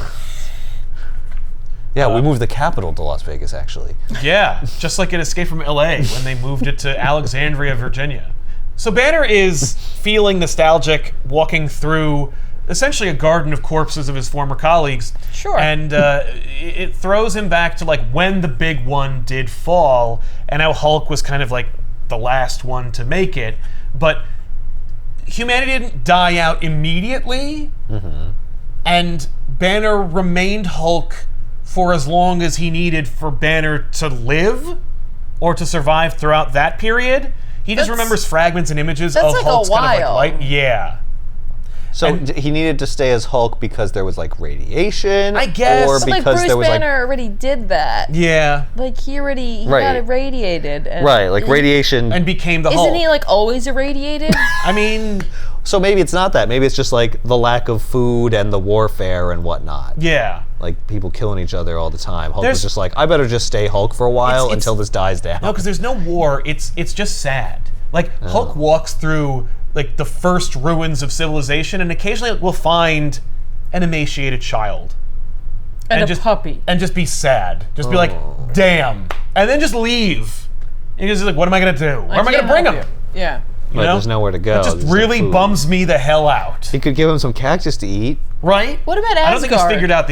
Speaker 2: Yeah, we moved the capital to Las Vegas, actually.
Speaker 1: Yeah, just like in Escape from LA when they moved it to Alexandria, Virginia. So Banner is feeling nostalgic walking through essentially a garden of corpses of his former colleagues.
Speaker 3: Sure.
Speaker 1: And it throws him back to like when the big one did fall and how Hulk was kind of like the last one to make it. But humanity didn't die out immediately. Mm-hmm. And Banner remained Hulk for as long as he needed for Banner to live or to survive throughout that period. He just remembers fragments and images of
Speaker 3: like a
Speaker 1: Hulk's kind of
Speaker 3: while.
Speaker 1: like light. Yeah.
Speaker 2: So he needed to stay as Hulk because there was like radiation?
Speaker 1: I guess.
Speaker 2: Or
Speaker 3: But
Speaker 2: because
Speaker 3: like Bruce
Speaker 2: there was
Speaker 3: Banner already did that.
Speaker 1: Yeah.
Speaker 3: Like he
Speaker 2: Right.
Speaker 3: got irradiated. And
Speaker 2: Right, like radiation.
Speaker 1: And became the Hulk.
Speaker 3: Isn't he like always irradiated?
Speaker 1: I mean,
Speaker 2: So maybe it's not that. Maybe it's just like the lack of food and the warfare and whatnot.
Speaker 1: yeah.
Speaker 2: Like people killing each other all the time. Hulk
Speaker 1: There's-
Speaker 2: was just like, I better just stay Hulk for a while
Speaker 1: It's-
Speaker 2: until this dies down.
Speaker 1: No, because there's no war. It's just sad. Like Hulk walks through like the first ruins of civilization, and occasionally we'll find an emaciated child
Speaker 3: and a
Speaker 1: just
Speaker 3: puppy.
Speaker 1: and just be sad. Just be like, damn, and then just leave. And he's just like, what am I gonna do? Where am I gonna
Speaker 3: can't
Speaker 1: bring
Speaker 3: help
Speaker 1: him?
Speaker 3: you. Yeah.
Speaker 1: You
Speaker 2: Right,
Speaker 1: know?
Speaker 2: there's nowhere to go.
Speaker 1: It just
Speaker 2: There's no
Speaker 1: really
Speaker 2: food.
Speaker 1: bums me the hell out.
Speaker 2: He could give him some cactus to eat.
Speaker 1: Right?
Speaker 3: What about
Speaker 1: I don't think he's
Speaker 3: Asgard?
Speaker 1: figured out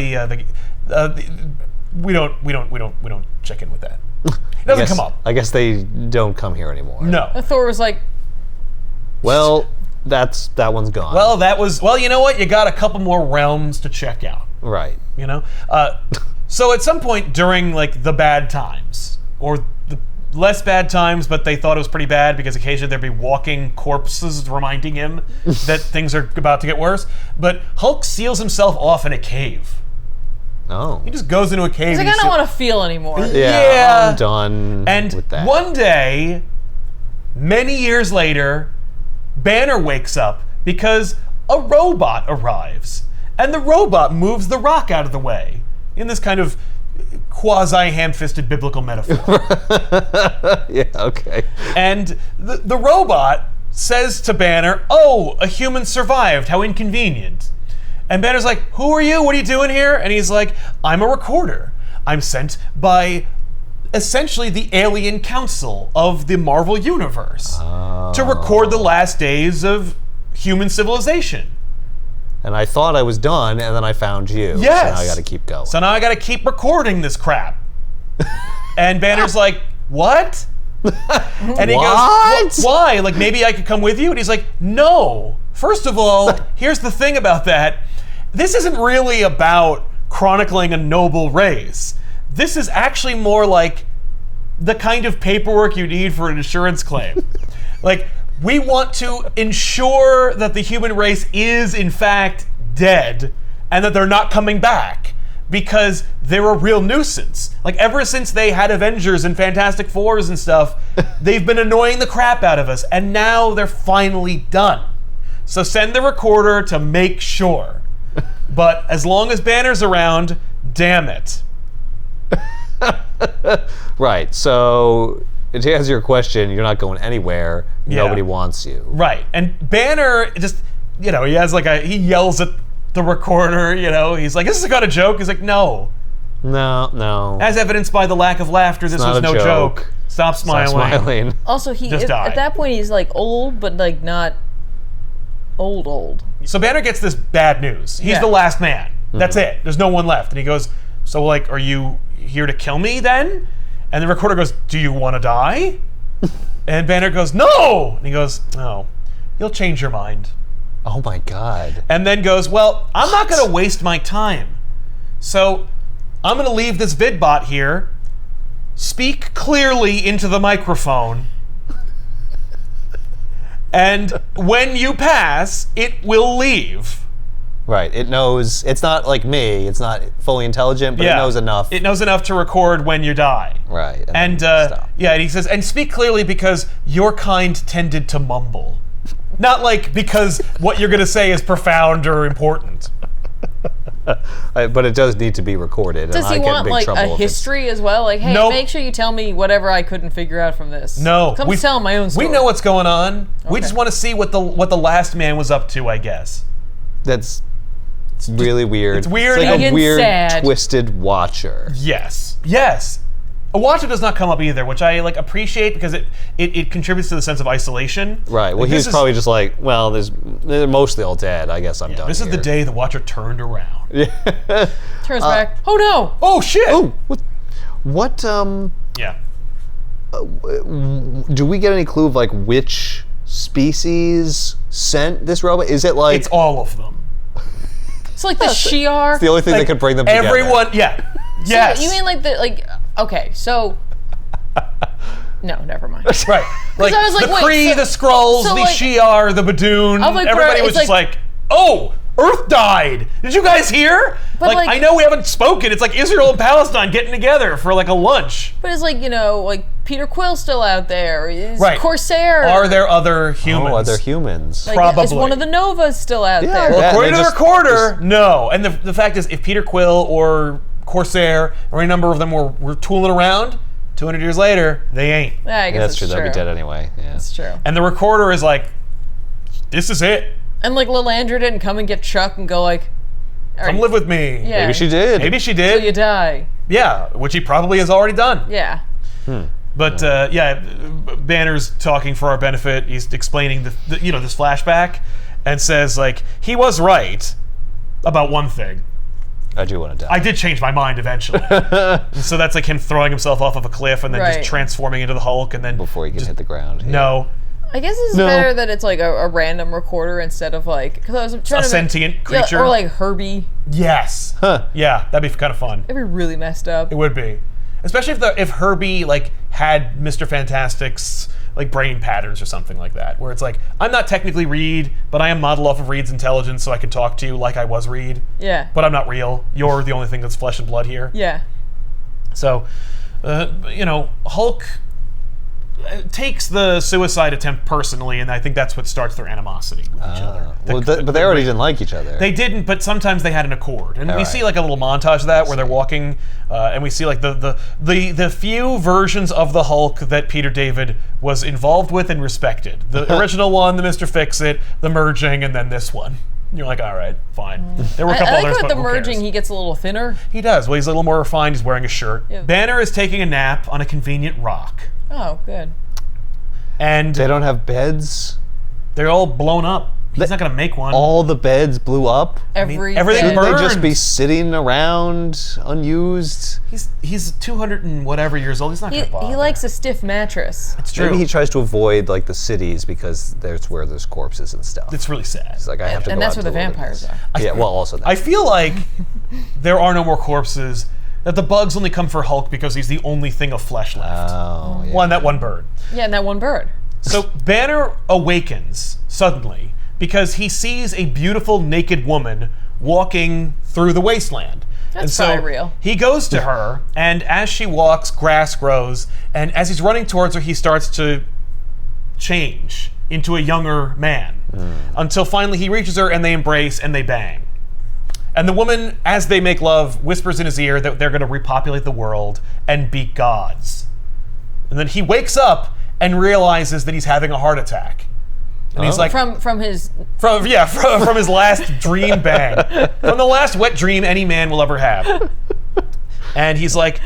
Speaker 1: we don't check in with that. It doesn't come up.
Speaker 2: I guess they don't come here anymore.
Speaker 1: No.
Speaker 3: Thor was like,
Speaker 2: Well, that one's gone.
Speaker 1: Well, you know what? You got a couple more realms to check out.
Speaker 2: right.
Speaker 1: You know? So at some point during like the bad times, or the less bad times, but they thought it was pretty bad because occasionally there'd be walking corpses reminding him that things are about to get worse. But Hulk seals himself off in a cave.
Speaker 2: Oh.
Speaker 1: He just goes into a cave.
Speaker 3: he's like,
Speaker 1: and
Speaker 3: I don't want to feel anymore.
Speaker 1: Yeah.
Speaker 2: I'm done
Speaker 1: And
Speaker 2: with that.
Speaker 1: one day, many years later, Banner wakes up because a robot arrives. And the robot moves the rock out of the way in this kind of quasi-ham-fisted biblical metaphor.
Speaker 2: Yeah, okay.
Speaker 1: And the robot says to Banner, oh, a human survived, how inconvenient. And Banner's like, who are you? What are you doing here? And he's like, I'm a recorder. I'm sent by essentially the alien council of the Marvel Universe to record the last days of human civilization.
Speaker 2: And I thought I was done, and then I found you.
Speaker 1: Yes.
Speaker 2: So now I got to keep going.
Speaker 1: So now I got to keep recording this crap. And Banner's like, what? And he goes, why? Like, maybe I could come with you? And he's like, no. First of all, here's the thing about that. This isn't really about chronicling a noble race. This is actually more like the kind of paperwork you need for an insurance claim. Like, we want to ensure that the human race is, in fact, dead and that they're not coming back because they're a real nuisance. Like, ever since they had Avengers and Fantastic Fours and stuff, they've been annoying the crap out of us, and now they're finally done. So send the recorder to make sure. But as long as Banner's around, damn it.
Speaker 2: Right, so to answer your question, you're not going anywhere.
Speaker 1: Yeah.
Speaker 2: Nobody wants you.
Speaker 1: Right, and Banner just, he has he yells at the recorder, he's like, is this kind of joke? He's like, no.
Speaker 2: No.
Speaker 1: As evidenced by the lack of laughter, this was no joke. Stop smiling.
Speaker 3: Also,
Speaker 1: Just die.
Speaker 3: at that point, he's like old, but like not old.
Speaker 1: So Banner gets this bad news. He's the last man. That's it. There's no one left. And he goes, so like, are you here to kill me then? And the recorder goes, do you want to die? And Banner goes, no! And he goes, no, you'll change your mind.
Speaker 2: Oh my God.
Speaker 1: And then goes, well, I'm not going to waste my time. So I'm going to leave this vidbot here, speak clearly into the microphone, and when you pass, it will leave.
Speaker 2: Right, it knows, it's not like me, it's not fully intelligent, but it knows enough.
Speaker 1: It knows enough to record when you die.
Speaker 2: Right.
Speaker 1: And
Speaker 2: stop.
Speaker 1: and he says, and speak clearly because your kind tended to mumble. Not like because what you're going to say is profound or important.
Speaker 2: But it does need to be recorded.
Speaker 3: Does he want like a history as well? Like, hey, make sure you tell me whatever I couldn't figure out from this.
Speaker 1: No,
Speaker 3: come tell my own story.
Speaker 1: We know what's going on. Okay. We just want to see what the last man was up to, I guess.
Speaker 2: It's really weird.
Speaker 1: It's weird.
Speaker 2: It's like a weird,
Speaker 3: sad.
Speaker 2: Twisted Watcher.
Speaker 1: Yes. A Watcher does not come up either, which I appreciate because it contributes to the sense of isolation.
Speaker 2: Right. Well, he was probably just like, well, they're mostly all dead. I guess I'm done.
Speaker 1: This is the day the Watcher turned around.
Speaker 3: Turns back. Oh no!
Speaker 1: Oh shit!
Speaker 2: Oh, what?
Speaker 1: Yeah.
Speaker 2: Do we get any clue of like which species sent this robot? Is it like
Speaker 1: it's all of them?
Speaker 3: It's like the Shi'ar.
Speaker 2: It's the only thing that could bring them together.
Speaker 1: Everyone, yes.
Speaker 3: So you mean okay, so no, never mind.
Speaker 1: Right. Like
Speaker 3: I was like,
Speaker 1: the Kree, the Skrulls, the Shi'ar, the Badoon, everybody was just like, oh, Earth died. Did you guys hear? But I know we haven't spoken. It's like Israel and Palestine getting together for like a lunch.
Speaker 3: But it's like, like Peter Quill's still out there. Is Corsair.
Speaker 1: Are there other humans?
Speaker 2: Oh, other humans.
Speaker 3: Like,
Speaker 1: probably.
Speaker 3: Is one of the Novas still out there?
Speaker 1: Well, according to the recorder, no. And the fact is, if Peter Quill or Corsair or any number of them were tooling around, 200 years later, they ain't.
Speaker 3: Yeah, I guess
Speaker 2: that's true. They'll be dead anyway. Yeah.
Speaker 3: That's true.
Speaker 1: And the recorder is like, this is it.
Speaker 3: And like Lilandra didn't come and get Chuck and go like,
Speaker 1: come live with me.
Speaker 3: Yeah.
Speaker 2: Maybe she did.
Speaker 1: Till
Speaker 3: you die.
Speaker 1: Yeah, which he probably has already done.
Speaker 3: Yeah.
Speaker 1: But Banner's talking for our benefit. He's explaining this flashback, and says like he was right about one thing.
Speaker 2: I do want to die.
Speaker 1: I did change my mind eventually. And so that's like him throwing himself off of a cliff and then just transforming into the Hulk, and then
Speaker 2: before he can hit the ground. Yeah.
Speaker 1: No.
Speaker 3: I guess it's better that it's like a random recorder instead of like because I was trying to
Speaker 1: sentient creature
Speaker 3: or like Herbie.
Speaker 1: Yes.
Speaker 2: Huh.
Speaker 1: Yeah, that'd be kind of fun.
Speaker 3: It'd be really messed up.
Speaker 1: It would be, especially if Herbie like had Mr. Fantastic's like brain patterns or something like that, where it's like I'm not technically Reed, but I am modeled off of Reed's intelligence, so I can talk to you like I was Reed.
Speaker 3: Yeah. But
Speaker 1: I'm not real. You're the only thing that's flesh and blood here.
Speaker 3: Yeah.
Speaker 1: So, Hulk takes the suicide attempt personally, and I think that's what starts their animosity with each other.
Speaker 2: But they already didn't like each other.
Speaker 1: They didn't, but sometimes they had an accord, and we see like a little montage of that where they're walking, and we see like the few versions of the Hulk that Peter David was involved with and respected. The original one, the Mr. Fix-It, the merging, and then this one. You're like, all right, fine. There were a couple
Speaker 3: I like
Speaker 1: others,
Speaker 3: how
Speaker 1: but
Speaker 3: with the
Speaker 1: who
Speaker 3: merging,
Speaker 1: cares?
Speaker 3: he gets a little thinner.
Speaker 1: He does. Well, he's a little more refined. He's wearing a shirt.
Speaker 3: Yeah.
Speaker 1: Banner is taking a nap on a convenient rock.
Speaker 3: Oh, good.
Speaker 1: And
Speaker 2: They don't have beds.
Speaker 1: they're all blown up. He's not going to make one.
Speaker 2: All the beds blew up.
Speaker 3: Everything.
Speaker 1: everything
Speaker 2: Shouldn't they just
Speaker 1: burned.
Speaker 2: be sitting around unused?
Speaker 1: He's 200 and whatever years old. He's not going to bother.
Speaker 3: He likes a stiff mattress.
Speaker 1: It's true.
Speaker 2: Maybe he tries to avoid like the cities because that's where there's corpses and stuff.
Speaker 1: It's really sad.
Speaker 2: It's like I have to
Speaker 3: And
Speaker 2: go
Speaker 3: that's
Speaker 2: out
Speaker 3: where
Speaker 2: to
Speaker 3: the vampires
Speaker 2: wilderness.
Speaker 3: are.
Speaker 2: Yeah, well, also that.
Speaker 1: I feel like there are no more corpses. That the bugs only come for Hulk because he's the only thing of flesh left.
Speaker 2: Oh, yeah.
Speaker 1: Well, and that one bird.
Speaker 3: Yeah, and that one bird.
Speaker 1: So Banner awakens suddenly because he sees a beautiful naked woman walking through the wasteland.
Speaker 3: That's
Speaker 1: and so
Speaker 3: probably real.
Speaker 1: He goes to her, and as she walks, grass grows, and as he's running towards her, he starts to change into a younger man. Until finally he reaches her and they embrace and they bang. And the woman, as they make love, whispers in his ear that they're going to repopulate the world and be gods. And then he wakes up and realizes that he's having a heart attack. And he's like,
Speaker 3: From his
Speaker 1: from his last dream bang. From the last wet dream any man will ever have. And he's like,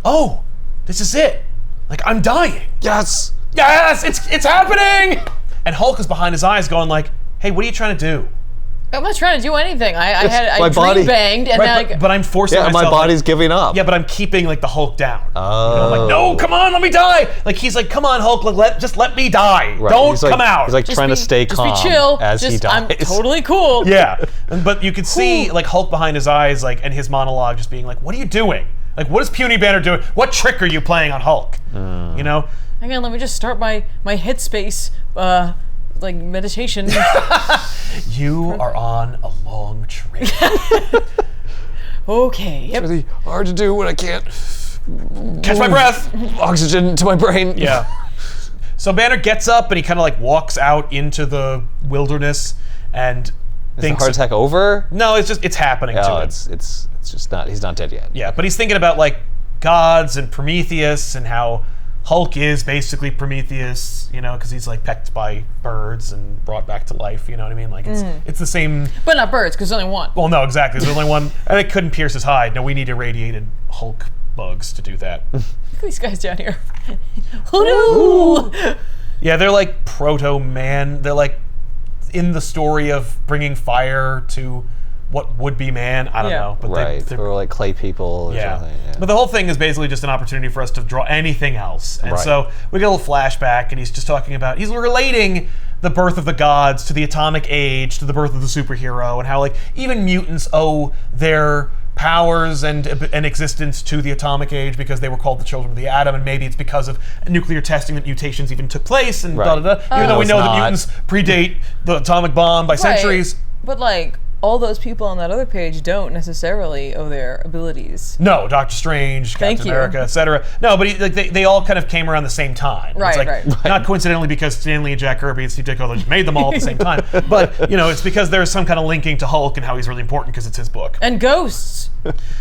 Speaker 1: oh, this is it. Like, I'm dying.
Speaker 2: Yes.
Speaker 1: Yes, it's happening. And Hulk is behind his eyes going like, hey, what are you trying to do?
Speaker 3: I'm not trying to do anything. I
Speaker 2: my body.
Speaker 3: dream banged and
Speaker 1: Right,
Speaker 3: like
Speaker 1: but I'm forcing
Speaker 2: Yeah,
Speaker 1: myself.
Speaker 2: my body's giving up.
Speaker 1: Yeah, but I'm keeping like the Hulk down.
Speaker 2: Oh.
Speaker 1: I'm like, no, come on, let me die. Like he's like, come on, Hulk, just let me die.
Speaker 2: Right.
Speaker 1: Don't
Speaker 2: He's like-
Speaker 1: come out.
Speaker 2: He's like
Speaker 3: just
Speaker 2: trying to
Speaker 3: be-
Speaker 2: stay
Speaker 3: just
Speaker 2: calm
Speaker 3: be chill.
Speaker 2: as he dies.
Speaker 3: I'm totally cool.
Speaker 1: yeah, but you could see like Hulk behind his eyes, like, and his monologue just being like, what are you doing? Like, what is Puny Banner doing? What trick are you playing on Hulk? You know?
Speaker 3: Hang on, let me just start my headspace like meditation.
Speaker 1: You are on a long train.
Speaker 3: Okay. Yep.
Speaker 2: Really hard to do when I can't
Speaker 1: Catch my breath.
Speaker 2: oxygen to my brain.
Speaker 1: Yeah. So Banner gets up and he kind of like walks out into the wilderness and
Speaker 2: Is the
Speaker 1: thinks,
Speaker 2: heart attack over?
Speaker 1: no, it's happening to
Speaker 2: Oh,
Speaker 1: him.
Speaker 2: it's just not. He's not dead yet.
Speaker 1: Yeah, but he's thinking about like gods and Prometheus and how Hulk is basically Prometheus, you know, because he's like pecked by birds and brought back to life. You know what I mean? Like it's the same.
Speaker 3: But not birds, because there's only one.
Speaker 1: Well, no, exactly. There's only one, and it couldn't pierce his hide. No, we need irradiated Hulk bugs to do that.
Speaker 3: Look at these guys down here. Hoodoo!
Speaker 1: Yeah, they're like proto-man. They're like in the story of bringing fire to what would be man. I don't
Speaker 3: Yeah.
Speaker 1: know, but
Speaker 2: Right.
Speaker 1: they're
Speaker 2: Or like clay people or
Speaker 1: yeah.
Speaker 2: something. Yeah.
Speaker 1: But the whole thing is basically just an opportunity for us to draw anything else. And
Speaker 2: Right.
Speaker 1: so we get a little flashback, and he's just talking about, he's relating the birth of the gods to the atomic age, to the birth of the superhero, and how like even mutants owe their powers and existence to the atomic age because they were called the children of the atom, and maybe it's because of nuclear testing that mutations even took place, and
Speaker 2: Right.
Speaker 1: da da da. Even though we
Speaker 2: it's
Speaker 1: know that
Speaker 2: not.
Speaker 1: mutants predate the atomic bomb by centuries.
Speaker 3: But like, all those people on that other page don't necessarily owe their abilities.
Speaker 1: No, Doctor Strange,
Speaker 3: Thank
Speaker 1: Captain
Speaker 3: you.
Speaker 1: America, etc. No, but they all kind of came around the same time.
Speaker 3: Right,
Speaker 1: it's like,
Speaker 3: right.
Speaker 1: Not coincidentally because Stan Lee and Jack Kirby and Steve Ditko just made them all at the same time. But, you know, it's because there's some kind of linking to Hulk and how he's really important because it's his book.
Speaker 3: And ghosts.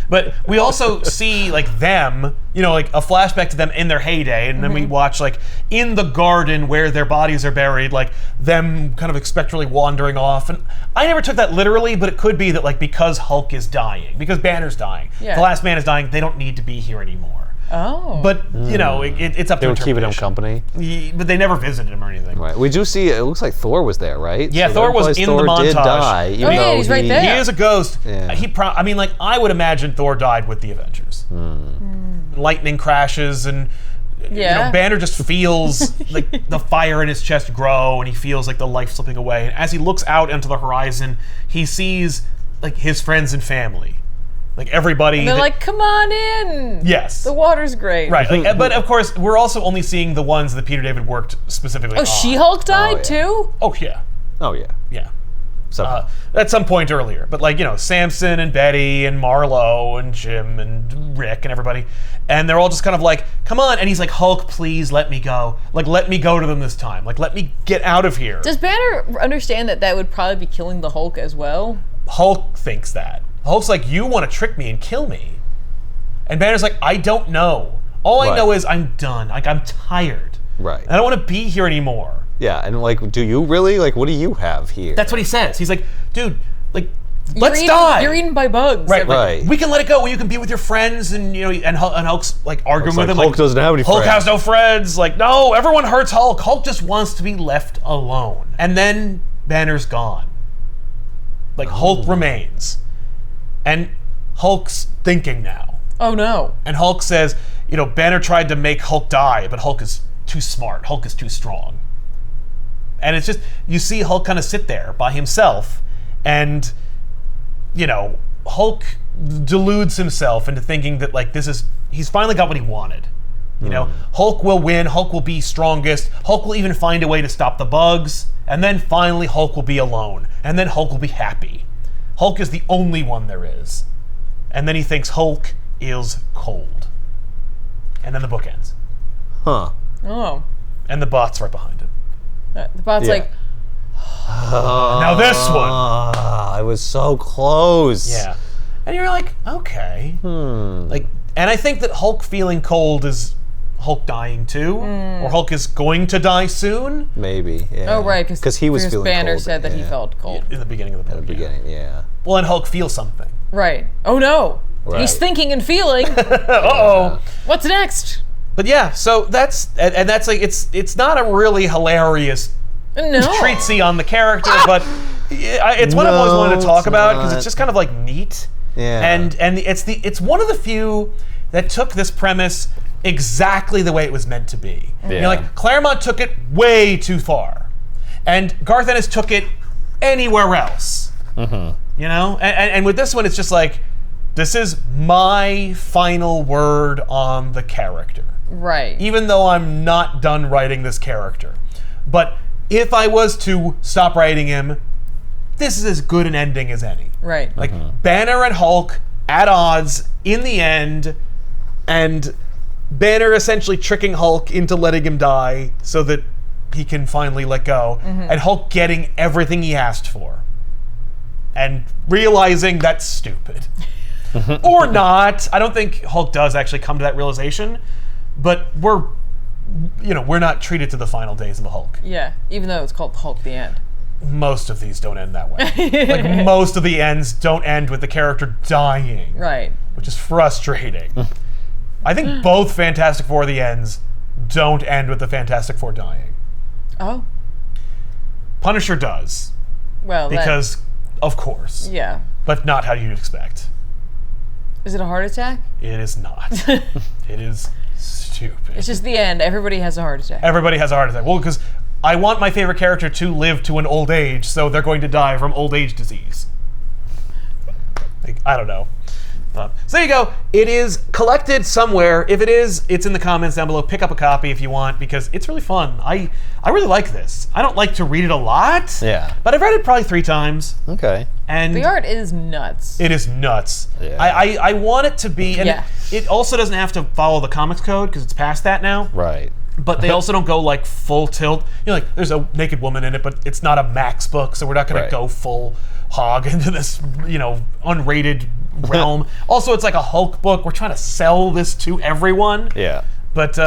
Speaker 1: But we also see, like, them, you know, like a flashback to them in their heyday, and then we watch, like, in the garden where their bodies are buried, like, them kind of spectrally wandering off. And I never took that literally, but it could be that, like, because Hulk is dying, because Banner's dying,
Speaker 3: Yeah.
Speaker 1: the last man is dying, they don't need to be here anymore.
Speaker 3: Oh.
Speaker 1: But, you know, it's up
Speaker 2: They
Speaker 1: to
Speaker 2: were keeping him
Speaker 1: interpretation.
Speaker 2: company.
Speaker 1: But they never visited him or anything.
Speaker 2: Right. We do see. It looks like Thor was there, right?
Speaker 1: Yeah,
Speaker 2: So
Speaker 1: Thor
Speaker 2: that
Speaker 1: was
Speaker 2: implies
Speaker 1: in the
Speaker 2: Thor did
Speaker 1: montage.
Speaker 2: die, even
Speaker 3: Oh, yeah,
Speaker 2: though
Speaker 3: he's right
Speaker 1: He
Speaker 3: there.
Speaker 1: is a ghost.
Speaker 2: Yeah.
Speaker 1: I mean, like, I would imagine Thor died with the Avengers. Lightning crashes and you
Speaker 3: Yeah.
Speaker 1: know, Banner just feels like the fire in his chest grow, and he feels like the life slipping away. And as he looks out into the horizon, he sees like his friends and family, like everybody.
Speaker 3: And they're like, come on in.
Speaker 1: yes,
Speaker 3: The water's great.
Speaker 1: right. Like, but of course, we're also only seeing the ones that Peter David worked specifically
Speaker 3: Oh,
Speaker 1: on.
Speaker 3: She-Hulk died
Speaker 2: yeah.
Speaker 3: too?
Speaker 1: Oh yeah,
Speaker 2: Oh yeah.
Speaker 1: yeah.
Speaker 2: So
Speaker 1: At some point earlier, but like, you know, Samson and Betty and Marlo and Jim and Rick and everybody, and they're all just kind of like, come on, and he's like, Hulk, please let me go, like, let me go to them this time, like, let me get out of here.
Speaker 3: Does Banner understand that that would probably be killing the Hulk as well?
Speaker 1: Hulk thinks that. Hulk's like, you want to trick me and kill me, and Banner's like, I don't know. All I
Speaker 2: Right.
Speaker 1: know is I'm done. Like, I'm tired.
Speaker 2: right.
Speaker 1: I don't want to be here anymore.
Speaker 2: Yeah, and like, do you really? Like, what do you have here?
Speaker 1: That's what he says. He's like, dude, like, let's die.
Speaker 3: You're eaten by bugs.
Speaker 1: Right,
Speaker 2: Right.
Speaker 1: We can let it go. You can be with your friends, and and Hulk's like arguing with him.
Speaker 2: Hulk doesn't have any
Speaker 1: Hulk
Speaker 2: friends.
Speaker 1: has no friends. Like, no, everyone hurts Hulk. Hulk just wants to be left alone. And then Banner's gone. Like, Hulk remains, and Hulk's thinking now.
Speaker 3: Oh no.
Speaker 1: And Hulk says, Banner tried to make Hulk die, but Hulk is too smart. Hulk is too strong. And it's just, you see Hulk kind of sit there by himself, and Hulk deludes himself into thinking that, like, he's finally got what he wanted. Hulk will win, Hulk will be strongest, Hulk will even find a way to stop the bugs, and then finally Hulk will be alone, and then Hulk will be happy. Hulk is the only one there is. And then he thinks Hulk is cold. And then the book ends.
Speaker 2: Huh.
Speaker 3: Oh.
Speaker 1: And the bot's right behind him.
Speaker 3: The bot's
Speaker 2: Yeah.
Speaker 3: like,
Speaker 1: Now this one.
Speaker 2: I was so close.
Speaker 1: Yeah. And you're like, okay. Like, and I think that Hulk feeling cold is Hulk dying too, or Hulk is going to die soon.
Speaker 2: Maybe. Yeah.
Speaker 3: oh right,
Speaker 2: because he was feeling
Speaker 3: Banner
Speaker 2: cold.
Speaker 3: said that he
Speaker 2: yeah.
Speaker 3: felt cold.
Speaker 1: In the beginning of the book.
Speaker 2: At the beginning. Yeah.
Speaker 1: Well, and Hulk feels something.
Speaker 3: Right. Oh no.
Speaker 2: Right.
Speaker 3: He's thinking and feeling.
Speaker 1: Uh-oh.
Speaker 3: What's next?
Speaker 1: But yeah, so that's like it's not a really hilarious
Speaker 3: No.
Speaker 1: treatsy on the character, but it's what I've always wanted to talk about because it's just kind of like neat.
Speaker 2: Yeah.
Speaker 1: And it's one of the few that took this premise exactly the way it was meant to be.
Speaker 2: Yeah.
Speaker 1: Like Claremont took it way too far, and Garth Ennis took it anywhere else. And with this one, it's just like, this is my final word on the character.
Speaker 3: Right.
Speaker 1: Even though I'm not done writing this character. But if I was to stop writing him, this is as good an ending as any.
Speaker 3: Right.
Speaker 1: Like, Banner and Hulk at odds in the end, and Banner essentially tricking Hulk into letting him die so that he can finally let go, and Hulk getting everything he asked for. And realizing that's stupid. Or not. I don't think Hulk does actually come to that realization, but we're not treated to the final days of the Hulk.
Speaker 3: Yeah. Even though it's called Hulk the End.
Speaker 1: Most of these don't end that way. Like, most of the ends don't end with the character dying.
Speaker 3: Right.
Speaker 1: Which is frustrating. I think both Fantastic Four the ends don't end with the Fantastic Four dying.
Speaker 3: Oh.
Speaker 1: Punisher does.
Speaker 3: Well,
Speaker 1: Because, of course.
Speaker 3: yeah.
Speaker 1: But not how you'd expect.
Speaker 3: Is it a heart attack?
Speaker 1: It is not. It is stupid.
Speaker 3: It's just the end. Everybody has a heart attack.
Speaker 1: Everybody has a heart attack. Well, because I want my favorite character to live to an old age, so they're going to die from old age disease. Like, I don't know. So there you go. It is collected somewhere. If it is, it's in the comments down below. Pick up a copy if you want, because it's really fun. I really like this. I don't like to read it a lot.
Speaker 2: Yeah.
Speaker 1: But I've read it probably 3 times.
Speaker 2: Okay.
Speaker 1: And
Speaker 3: The art is nuts.
Speaker 1: it is nuts.
Speaker 2: Yeah.
Speaker 1: I want it to be, and
Speaker 3: Yeah.
Speaker 1: it also doesn't have to follow the comics code because it's past that now.
Speaker 2: Right.
Speaker 1: But they also don't go like full tilt. Like, there's a naked woman in it, but it's not a Max book, so we're not going
Speaker 2: Right.
Speaker 1: to go full hog into this, unrated realm. Also, it's like a Hulk book. We're trying to sell this to everyone.
Speaker 2: Yeah.
Speaker 1: But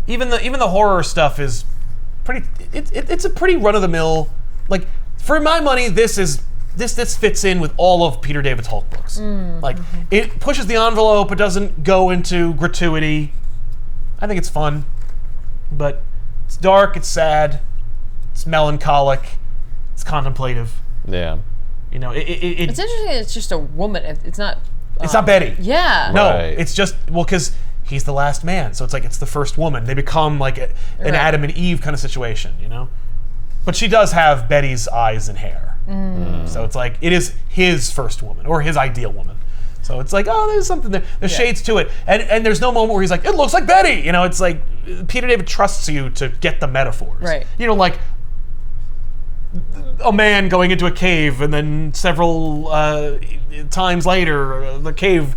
Speaker 1: even the horror stuff is pretty. It's a pretty run of the mill. Like, for my money, this fits in with all of Peter David's Hulk books. Like, it pushes the envelope. It doesn't go into gratuity. I think it's fun, but it's dark. It's sad. It's melancholic. It's contemplative.
Speaker 2: Yeah.
Speaker 3: It's interesting that it's just a woman. It's not...
Speaker 1: It's not Betty.
Speaker 3: Yeah.
Speaker 1: No,
Speaker 2: Right.
Speaker 1: it's just, because he's the last man, so it's like it's the first woman. They become like an
Speaker 3: Right.
Speaker 1: Adam and Eve kind of situation, But she does have Betty's eyes and hair. So it's like, it is his first woman, or his ideal woman. So it's like, oh, there's something there. There's shades to it. And there's no moment where he's like, it looks like Betty. It's like, Peter David trusts you to get the metaphors.
Speaker 3: Right.
Speaker 1: Like a man going into a cave, and then several times later, the cave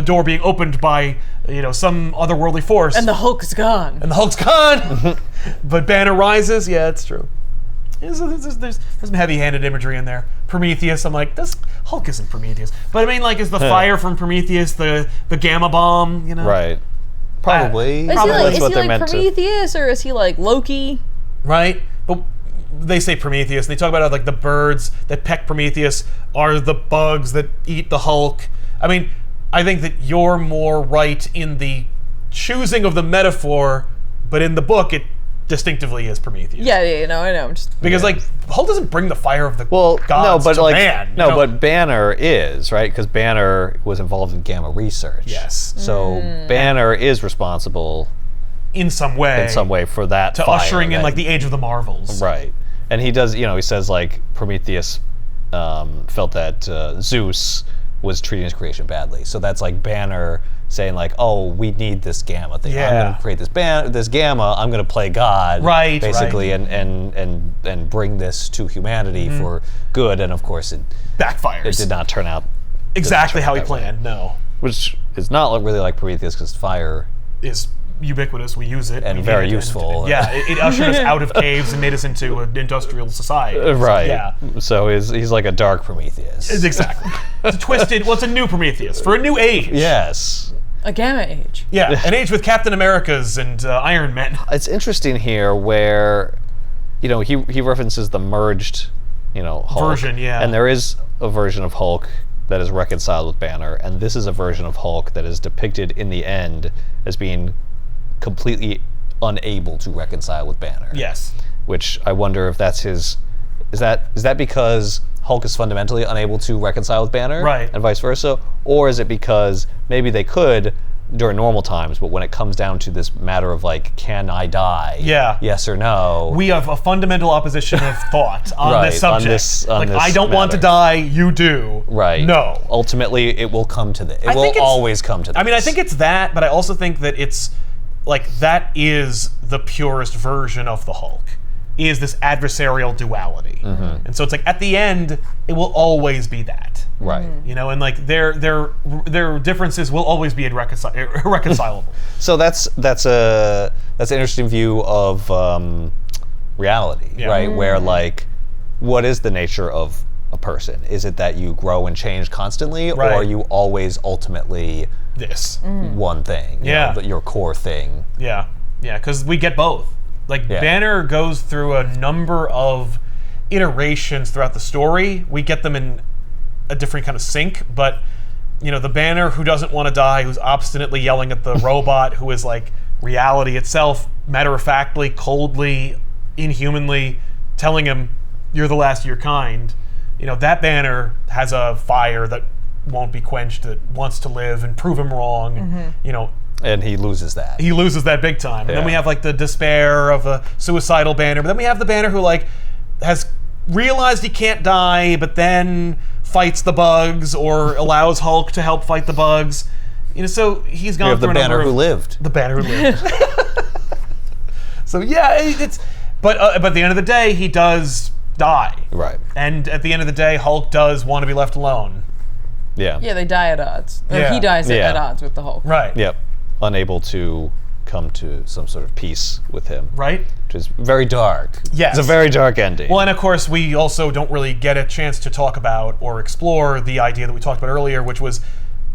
Speaker 1: door being opened by, some otherworldly force.
Speaker 3: And the Hulk is gone.
Speaker 1: And the Hulk's gone. But Banner rises. Yeah, it's true. There's some heavy-handed imagery in there. Prometheus, I'm like, this Hulk isn't Prometheus. But I mean, like, is the fire from Prometheus the gamma bomb,
Speaker 2: Right. Probably.
Speaker 3: Is he
Speaker 2: Probably
Speaker 3: like,
Speaker 2: that's
Speaker 3: is
Speaker 2: what
Speaker 3: he
Speaker 2: they're
Speaker 3: like
Speaker 2: meant
Speaker 3: Prometheus, or is he like Loki?
Speaker 1: Right? But they say Prometheus. They talk about how like the birds that peck Prometheus are the bugs that eat the Hulk. I mean, I think that you're more right in the choosing of the metaphor, but in the book it distinctly is Prometheus.
Speaker 3: Yeah, no, I know.
Speaker 1: Because like Hulk doesn't bring the fire of the
Speaker 2: gods
Speaker 1: to man.
Speaker 2: No, but Banner is, right? Because Banner was involved in Gamma research.
Speaker 1: Yes.
Speaker 2: So Banner is responsible
Speaker 1: in some way
Speaker 2: for that
Speaker 1: to
Speaker 2: fire,
Speaker 1: ushering in like the Age of the Marvels.
Speaker 2: Right. And he does, he says like Prometheus felt that Zeus was treating his creation badly. So that's like Banner saying like, oh, we need this gamma thing.
Speaker 1: Yeah.
Speaker 2: I'm going to create this gamma. I'm going to play God,
Speaker 1: right,
Speaker 2: basically, and bring this to humanity for good. And of course, it
Speaker 1: backfires.
Speaker 2: It did not turn out
Speaker 1: exactly how he planned. No,
Speaker 2: which is not really like Prometheus because fire
Speaker 1: is ubiquitous. We use it
Speaker 2: and very useful.
Speaker 1: It ushered us out of caves and made us into an industrial society.
Speaker 2: Right.
Speaker 1: Yeah.
Speaker 2: So he's like a dark Prometheus.
Speaker 1: Exactly. It's a twisted. Well, it's a new Prometheus for a new age.
Speaker 2: Yes.
Speaker 3: A gamma age.
Speaker 1: Yeah, an age with Captain Americas and Iron Man.
Speaker 2: It's interesting here where, he references the merged, Hulk.
Speaker 1: Version, yeah.
Speaker 2: And there is a version of Hulk that is reconciled with Banner, and this is a version of Hulk that is depicted in the end as being completely unable to reconcile with Banner.
Speaker 1: Yes.
Speaker 2: Which I wonder if that's his. Is that because Hulk is fundamentally unable to reconcile with Banner,
Speaker 1: right,
Speaker 2: and vice versa, or is it because maybe they could during normal times, but when it comes down to this matter of like, can I die?
Speaker 1: Yeah.
Speaker 2: Yes or no?
Speaker 1: We have a fundamental opposition of thought on this subject.
Speaker 2: On this
Speaker 1: I don't want to die. You do.
Speaker 2: Right.
Speaker 1: No.
Speaker 2: Ultimately, it will come to this. It will always come to this.
Speaker 1: I mean, I think it's that, but I also think that it's like that is the purest version of the Hulk. Is this adversarial duality. And so it's like at the end, it will always be that.
Speaker 2: Right.
Speaker 1: And like their differences will always be irreconcilable.
Speaker 2: So that's an interesting view of reality, right? Where like, what is the nature of a person? Is it that you grow and change constantly, or are you always ultimately
Speaker 1: this
Speaker 2: one thing? Your core thing.
Speaker 1: Yeah, because we get both. Like, Banner goes through a number of iterations throughout the story. We get them in a different kind of sync, but, the Banner who doesn't want to die, who's obstinately yelling at the robot, who is, like, reality itself, matter-of-factly, coldly, inhumanly telling him, you're the last of your kind. That Banner has a fire that won't be quenched, that wants to live and prove him wrong,
Speaker 2: And he loses that.
Speaker 1: He loses that big time. And then we have like the despair of a suicidal Banner. But then we have the Banner who like has realized he can't die, but then fights the bugs or allows Hulk to help fight the bugs. So he's gone through a number of...
Speaker 2: the Banner who lived.
Speaker 1: The Banner who lived. So yeah, it's... But at the end of the day, he does die.
Speaker 2: Right.
Speaker 1: And at the end of the day, Hulk does want to be left alone.
Speaker 2: Yeah.
Speaker 3: Yeah, they die at odds. Or
Speaker 1: Yeah.
Speaker 3: he dies at odds with the Hulk.
Speaker 1: Right.
Speaker 2: Yep. Unable to come to some sort of peace with him.
Speaker 1: Right.
Speaker 2: Which is very dark.
Speaker 1: Yes.
Speaker 2: It's a very dark ending.
Speaker 1: Well, and of course, we also don't really get a chance to talk about or explore the idea that we talked about earlier, which was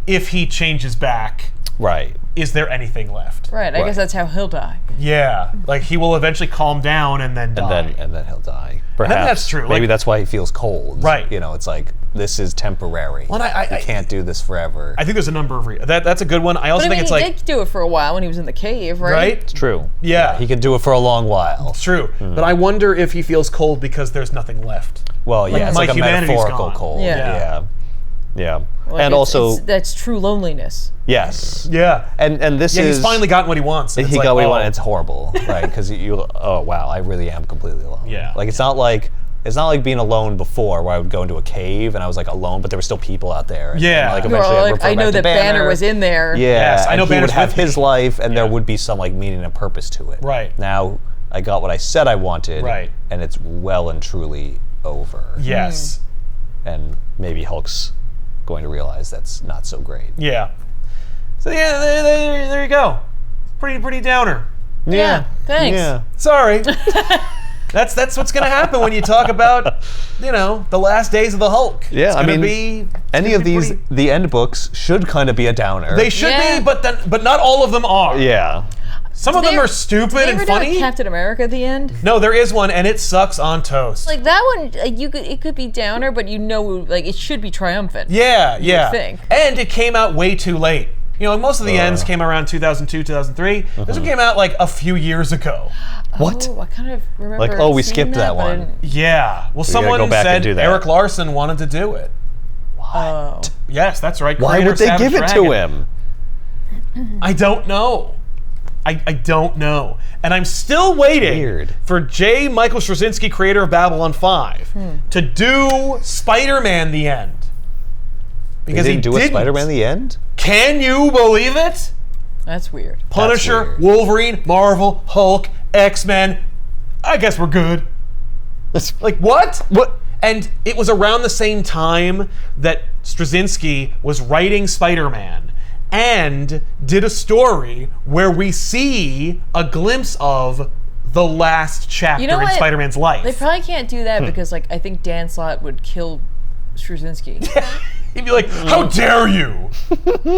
Speaker 1: if he changes back,
Speaker 2: right,
Speaker 1: is there anything left?
Speaker 3: Right, I guess that's how he'll die.
Speaker 1: Yeah, like he will eventually calm down and then die.
Speaker 2: And then he'll die. Perhaps.
Speaker 1: And that's true.
Speaker 2: Maybe
Speaker 1: like,
Speaker 2: that's why he feels cold.
Speaker 1: Right.
Speaker 2: It's like, this is temporary.
Speaker 1: Well,
Speaker 2: you can't do this forever.
Speaker 1: I think there's a number of that's a good one. I also think it's
Speaker 3: he
Speaker 1: like...
Speaker 3: did do it for a while when he was in the cave, right?
Speaker 1: Right?
Speaker 2: It's true.
Speaker 1: Yeah.
Speaker 2: He could do it for a long while.
Speaker 1: It's true. But I wonder if he feels cold because there's nothing left.
Speaker 2: Well, yeah, it's
Speaker 1: my
Speaker 2: like a
Speaker 1: humanity's
Speaker 2: metaphorical
Speaker 1: gone.
Speaker 2: cold.
Speaker 3: Yeah.
Speaker 2: Yeah.
Speaker 3: Like
Speaker 2: and also...
Speaker 3: that's true loneliness.
Speaker 2: Yes.
Speaker 1: Yeah.
Speaker 2: And this is...
Speaker 1: he's finally gotten what he wants.
Speaker 2: He got what he wanted. It's horrible, right? Because oh wow, I really am completely alone.
Speaker 1: Yeah.
Speaker 2: Like it's not like being alone before, where I would go into a cave and I was like alone, but there were still people out there. And,
Speaker 1: Yeah.
Speaker 2: And, like eventually I'd refer
Speaker 3: I know
Speaker 2: back to
Speaker 3: that Banner was in there.
Speaker 2: Yeah.
Speaker 1: Yes, I know
Speaker 2: he
Speaker 1: Banner's
Speaker 2: would have
Speaker 1: with me.
Speaker 2: his life, and there would be some like meaning and purpose to it.
Speaker 1: Right.
Speaker 2: Now I got what I said I wanted.
Speaker 1: Right.
Speaker 2: And it's well and truly over.
Speaker 1: Yes.
Speaker 2: And maybe Hulk's going to realize that's not so great.
Speaker 1: Yeah. So yeah, there you go. Pretty downer.
Speaker 3: Yeah. Thanks.
Speaker 2: Yeah.
Speaker 1: Sorry. That's what's going to happen when you talk about, the last days of the Hulk.
Speaker 2: Yeah,
Speaker 1: it's going to be
Speaker 2: any of these, the end books should kind of be a downer.
Speaker 1: They should be, but not all of them are.
Speaker 2: Yeah.
Speaker 1: Some of them are stupid
Speaker 3: Did they
Speaker 1: and
Speaker 3: ever do
Speaker 1: funny.
Speaker 3: like Captain America at the end?
Speaker 1: No, there is one, and it sucks on toast.
Speaker 3: Like that one, it could be downer, but like it should be triumphant.
Speaker 1: yeah.
Speaker 3: think.
Speaker 1: And it came out way too late. Most of the ends came around 2002, 2003. This one came out like a few years ago.
Speaker 2: What?
Speaker 3: Oh, I kind of remember.
Speaker 2: we
Speaker 3: seeing
Speaker 2: skipped that
Speaker 3: but I
Speaker 2: one.
Speaker 3: didn't-
Speaker 1: Yeah. Well,
Speaker 2: gotta
Speaker 1: someone
Speaker 2: go back and
Speaker 1: said
Speaker 2: do that.
Speaker 1: Eric Larson wanted to do it.
Speaker 3: Oh.
Speaker 1: Yes, that's right.
Speaker 2: Why
Speaker 1: Creator
Speaker 2: would they
Speaker 1: Savage
Speaker 2: give it
Speaker 1: Dragon.
Speaker 2: to him?
Speaker 1: I don't know. I don't know. And I'm still waiting
Speaker 2: Weird.
Speaker 1: for J. Michael Straczynski, creator of Babylon 5, to do Spider-Man the End. Because
Speaker 2: They didn't do a Spider-Man the End?
Speaker 1: Can you believe it?
Speaker 3: That's weird.
Speaker 1: Punisher,
Speaker 2: weird.
Speaker 1: Wolverine, Marvel, Hulk, X-Men. I guess we're good. Like, what?
Speaker 2: What?
Speaker 1: And it was around the same time that Straczynski was writing Spider-Man and did a story where we see a glimpse of the last chapter
Speaker 3: You know
Speaker 1: in
Speaker 3: what?
Speaker 1: Spider-Man's life.
Speaker 3: They probably can't do that because, like, I think Dan Slott would kill Straczynski.
Speaker 1: He'd be like, "How dare you?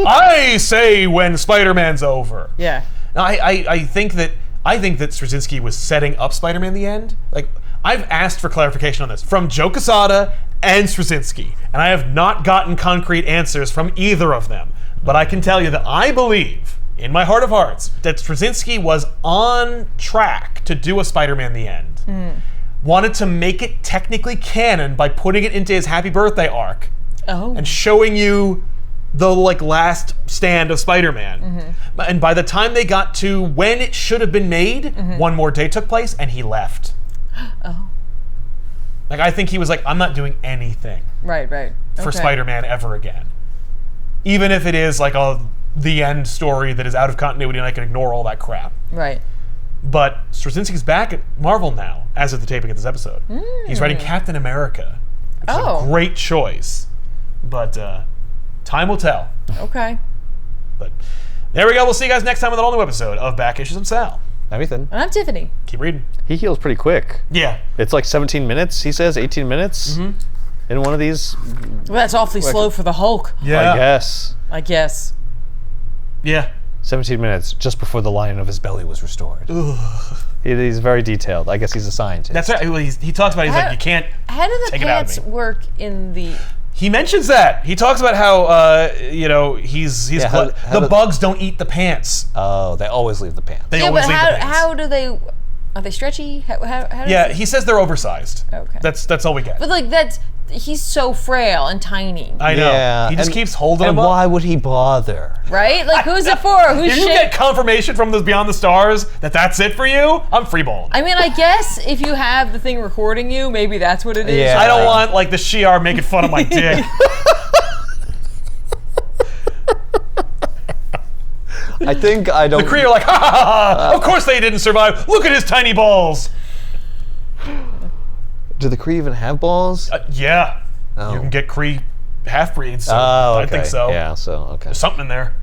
Speaker 1: I say when Spider-Man's over."
Speaker 3: Yeah.
Speaker 1: Now, I think that Straczynski was setting up Spider-Man the End. Like, I've asked for clarification on this from Joe Quesada and Straczynski, and I have not gotten concrete answers from either of them. But I can tell you that I believe, in my heart of hearts, that Straczynski was on track to do a Spider-Man the End. Wanted to make it technically canon by putting it into his Happy Birthday arc
Speaker 3: Oh.
Speaker 1: and showing you the last stand of Spider-Man. And by the time they got to when it should have been made, One More Day took place and he left.
Speaker 3: Oh.
Speaker 1: Like, I think he was like, I'm not doing anything
Speaker 3: Right.
Speaker 1: for
Speaker 3: Okay.
Speaker 1: Spider-Man ever again. Even if it is like the end story that is out of continuity and I can ignore all that crap.
Speaker 3: Right.
Speaker 1: But Straczynski's back at Marvel now, as of the taping of this episode. He's writing Captain America. Which is a great choice. But time will tell.
Speaker 3: Okay.
Speaker 1: But there we go. We'll see you guys next time with an all-new episode of Back Issues of Sal.
Speaker 2: I'm Ethan.
Speaker 3: And I'm Tiffany.
Speaker 1: Keep reading.
Speaker 2: He heals pretty quick.
Speaker 1: Yeah.
Speaker 2: It's like 17 minutes, he says, 18 minutes in one of these,
Speaker 3: Well, that's awfully slow for the Hulk.
Speaker 1: Yeah.
Speaker 2: I guess.
Speaker 3: I guess.
Speaker 1: Yeah.
Speaker 2: 17 minutes just before the lining of his belly was restored. He's very detailed. I guess he's a scientist.
Speaker 1: That's right. Well, he talks about it. He's like, you can't
Speaker 3: How do the
Speaker 1: take it out of
Speaker 3: pants
Speaker 1: me.
Speaker 3: work in the?
Speaker 1: He mentions that. He talks about how, he's
Speaker 2: how
Speaker 1: the
Speaker 2: do-
Speaker 1: bugs don't eat the pants.
Speaker 2: Oh, they always leave the pants.
Speaker 1: They
Speaker 3: Yeah,
Speaker 1: always
Speaker 3: but
Speaker 1: leave the pants.
Speaker 3: how do they? Are they stretchy? How does
Speaker 1: Yeah,
Speaker 3: it-
Speaker 1: he says they're oversized.
Speaker 3: Okay.
Speaker 1: That's all we get.
Speaker 3: But like he's so frail and tiny,
Speaker 1: I know.
Speaker 2: Yeah,
Speaker 1: He just
Speaker 2: and-
Speaker 1: keeps holding
Speaker 2: And
Speaker 1: them up.
Speaker 2: why would he bother?
Speaker 3: right? Like who's it for? Who's
Speaker 1: If you
Speaker 3: shaped?
Speaker 1: get confirmation from those Beyond the Stars that that's it for you, I'm freeballing.
Speaker 3: I mean, I guess if you have the thing recording you, maybe that's what it is.
Speaker 2: Yeah.
Speaker 1: I don't want like the Shi'ar making fun of my dick.
Speaker 2: I think I don't.
Speaker 1: The Kree are like, ha ha ha! Of course they didn't survive. Look at his tiny balls.
Speaker 2: Do the Kree even have balls?
Speaker 1: Yeah,
Speaker 2: Oh.
Speaker 1: you can get Kree half breeds. So
Speaker 2: Oh,
Speaker 1: I
Speaker 2: okay.
Speaker 1: think so.
Speaker 2: Yeah, so, okay.
Speaker 1: There's something in there.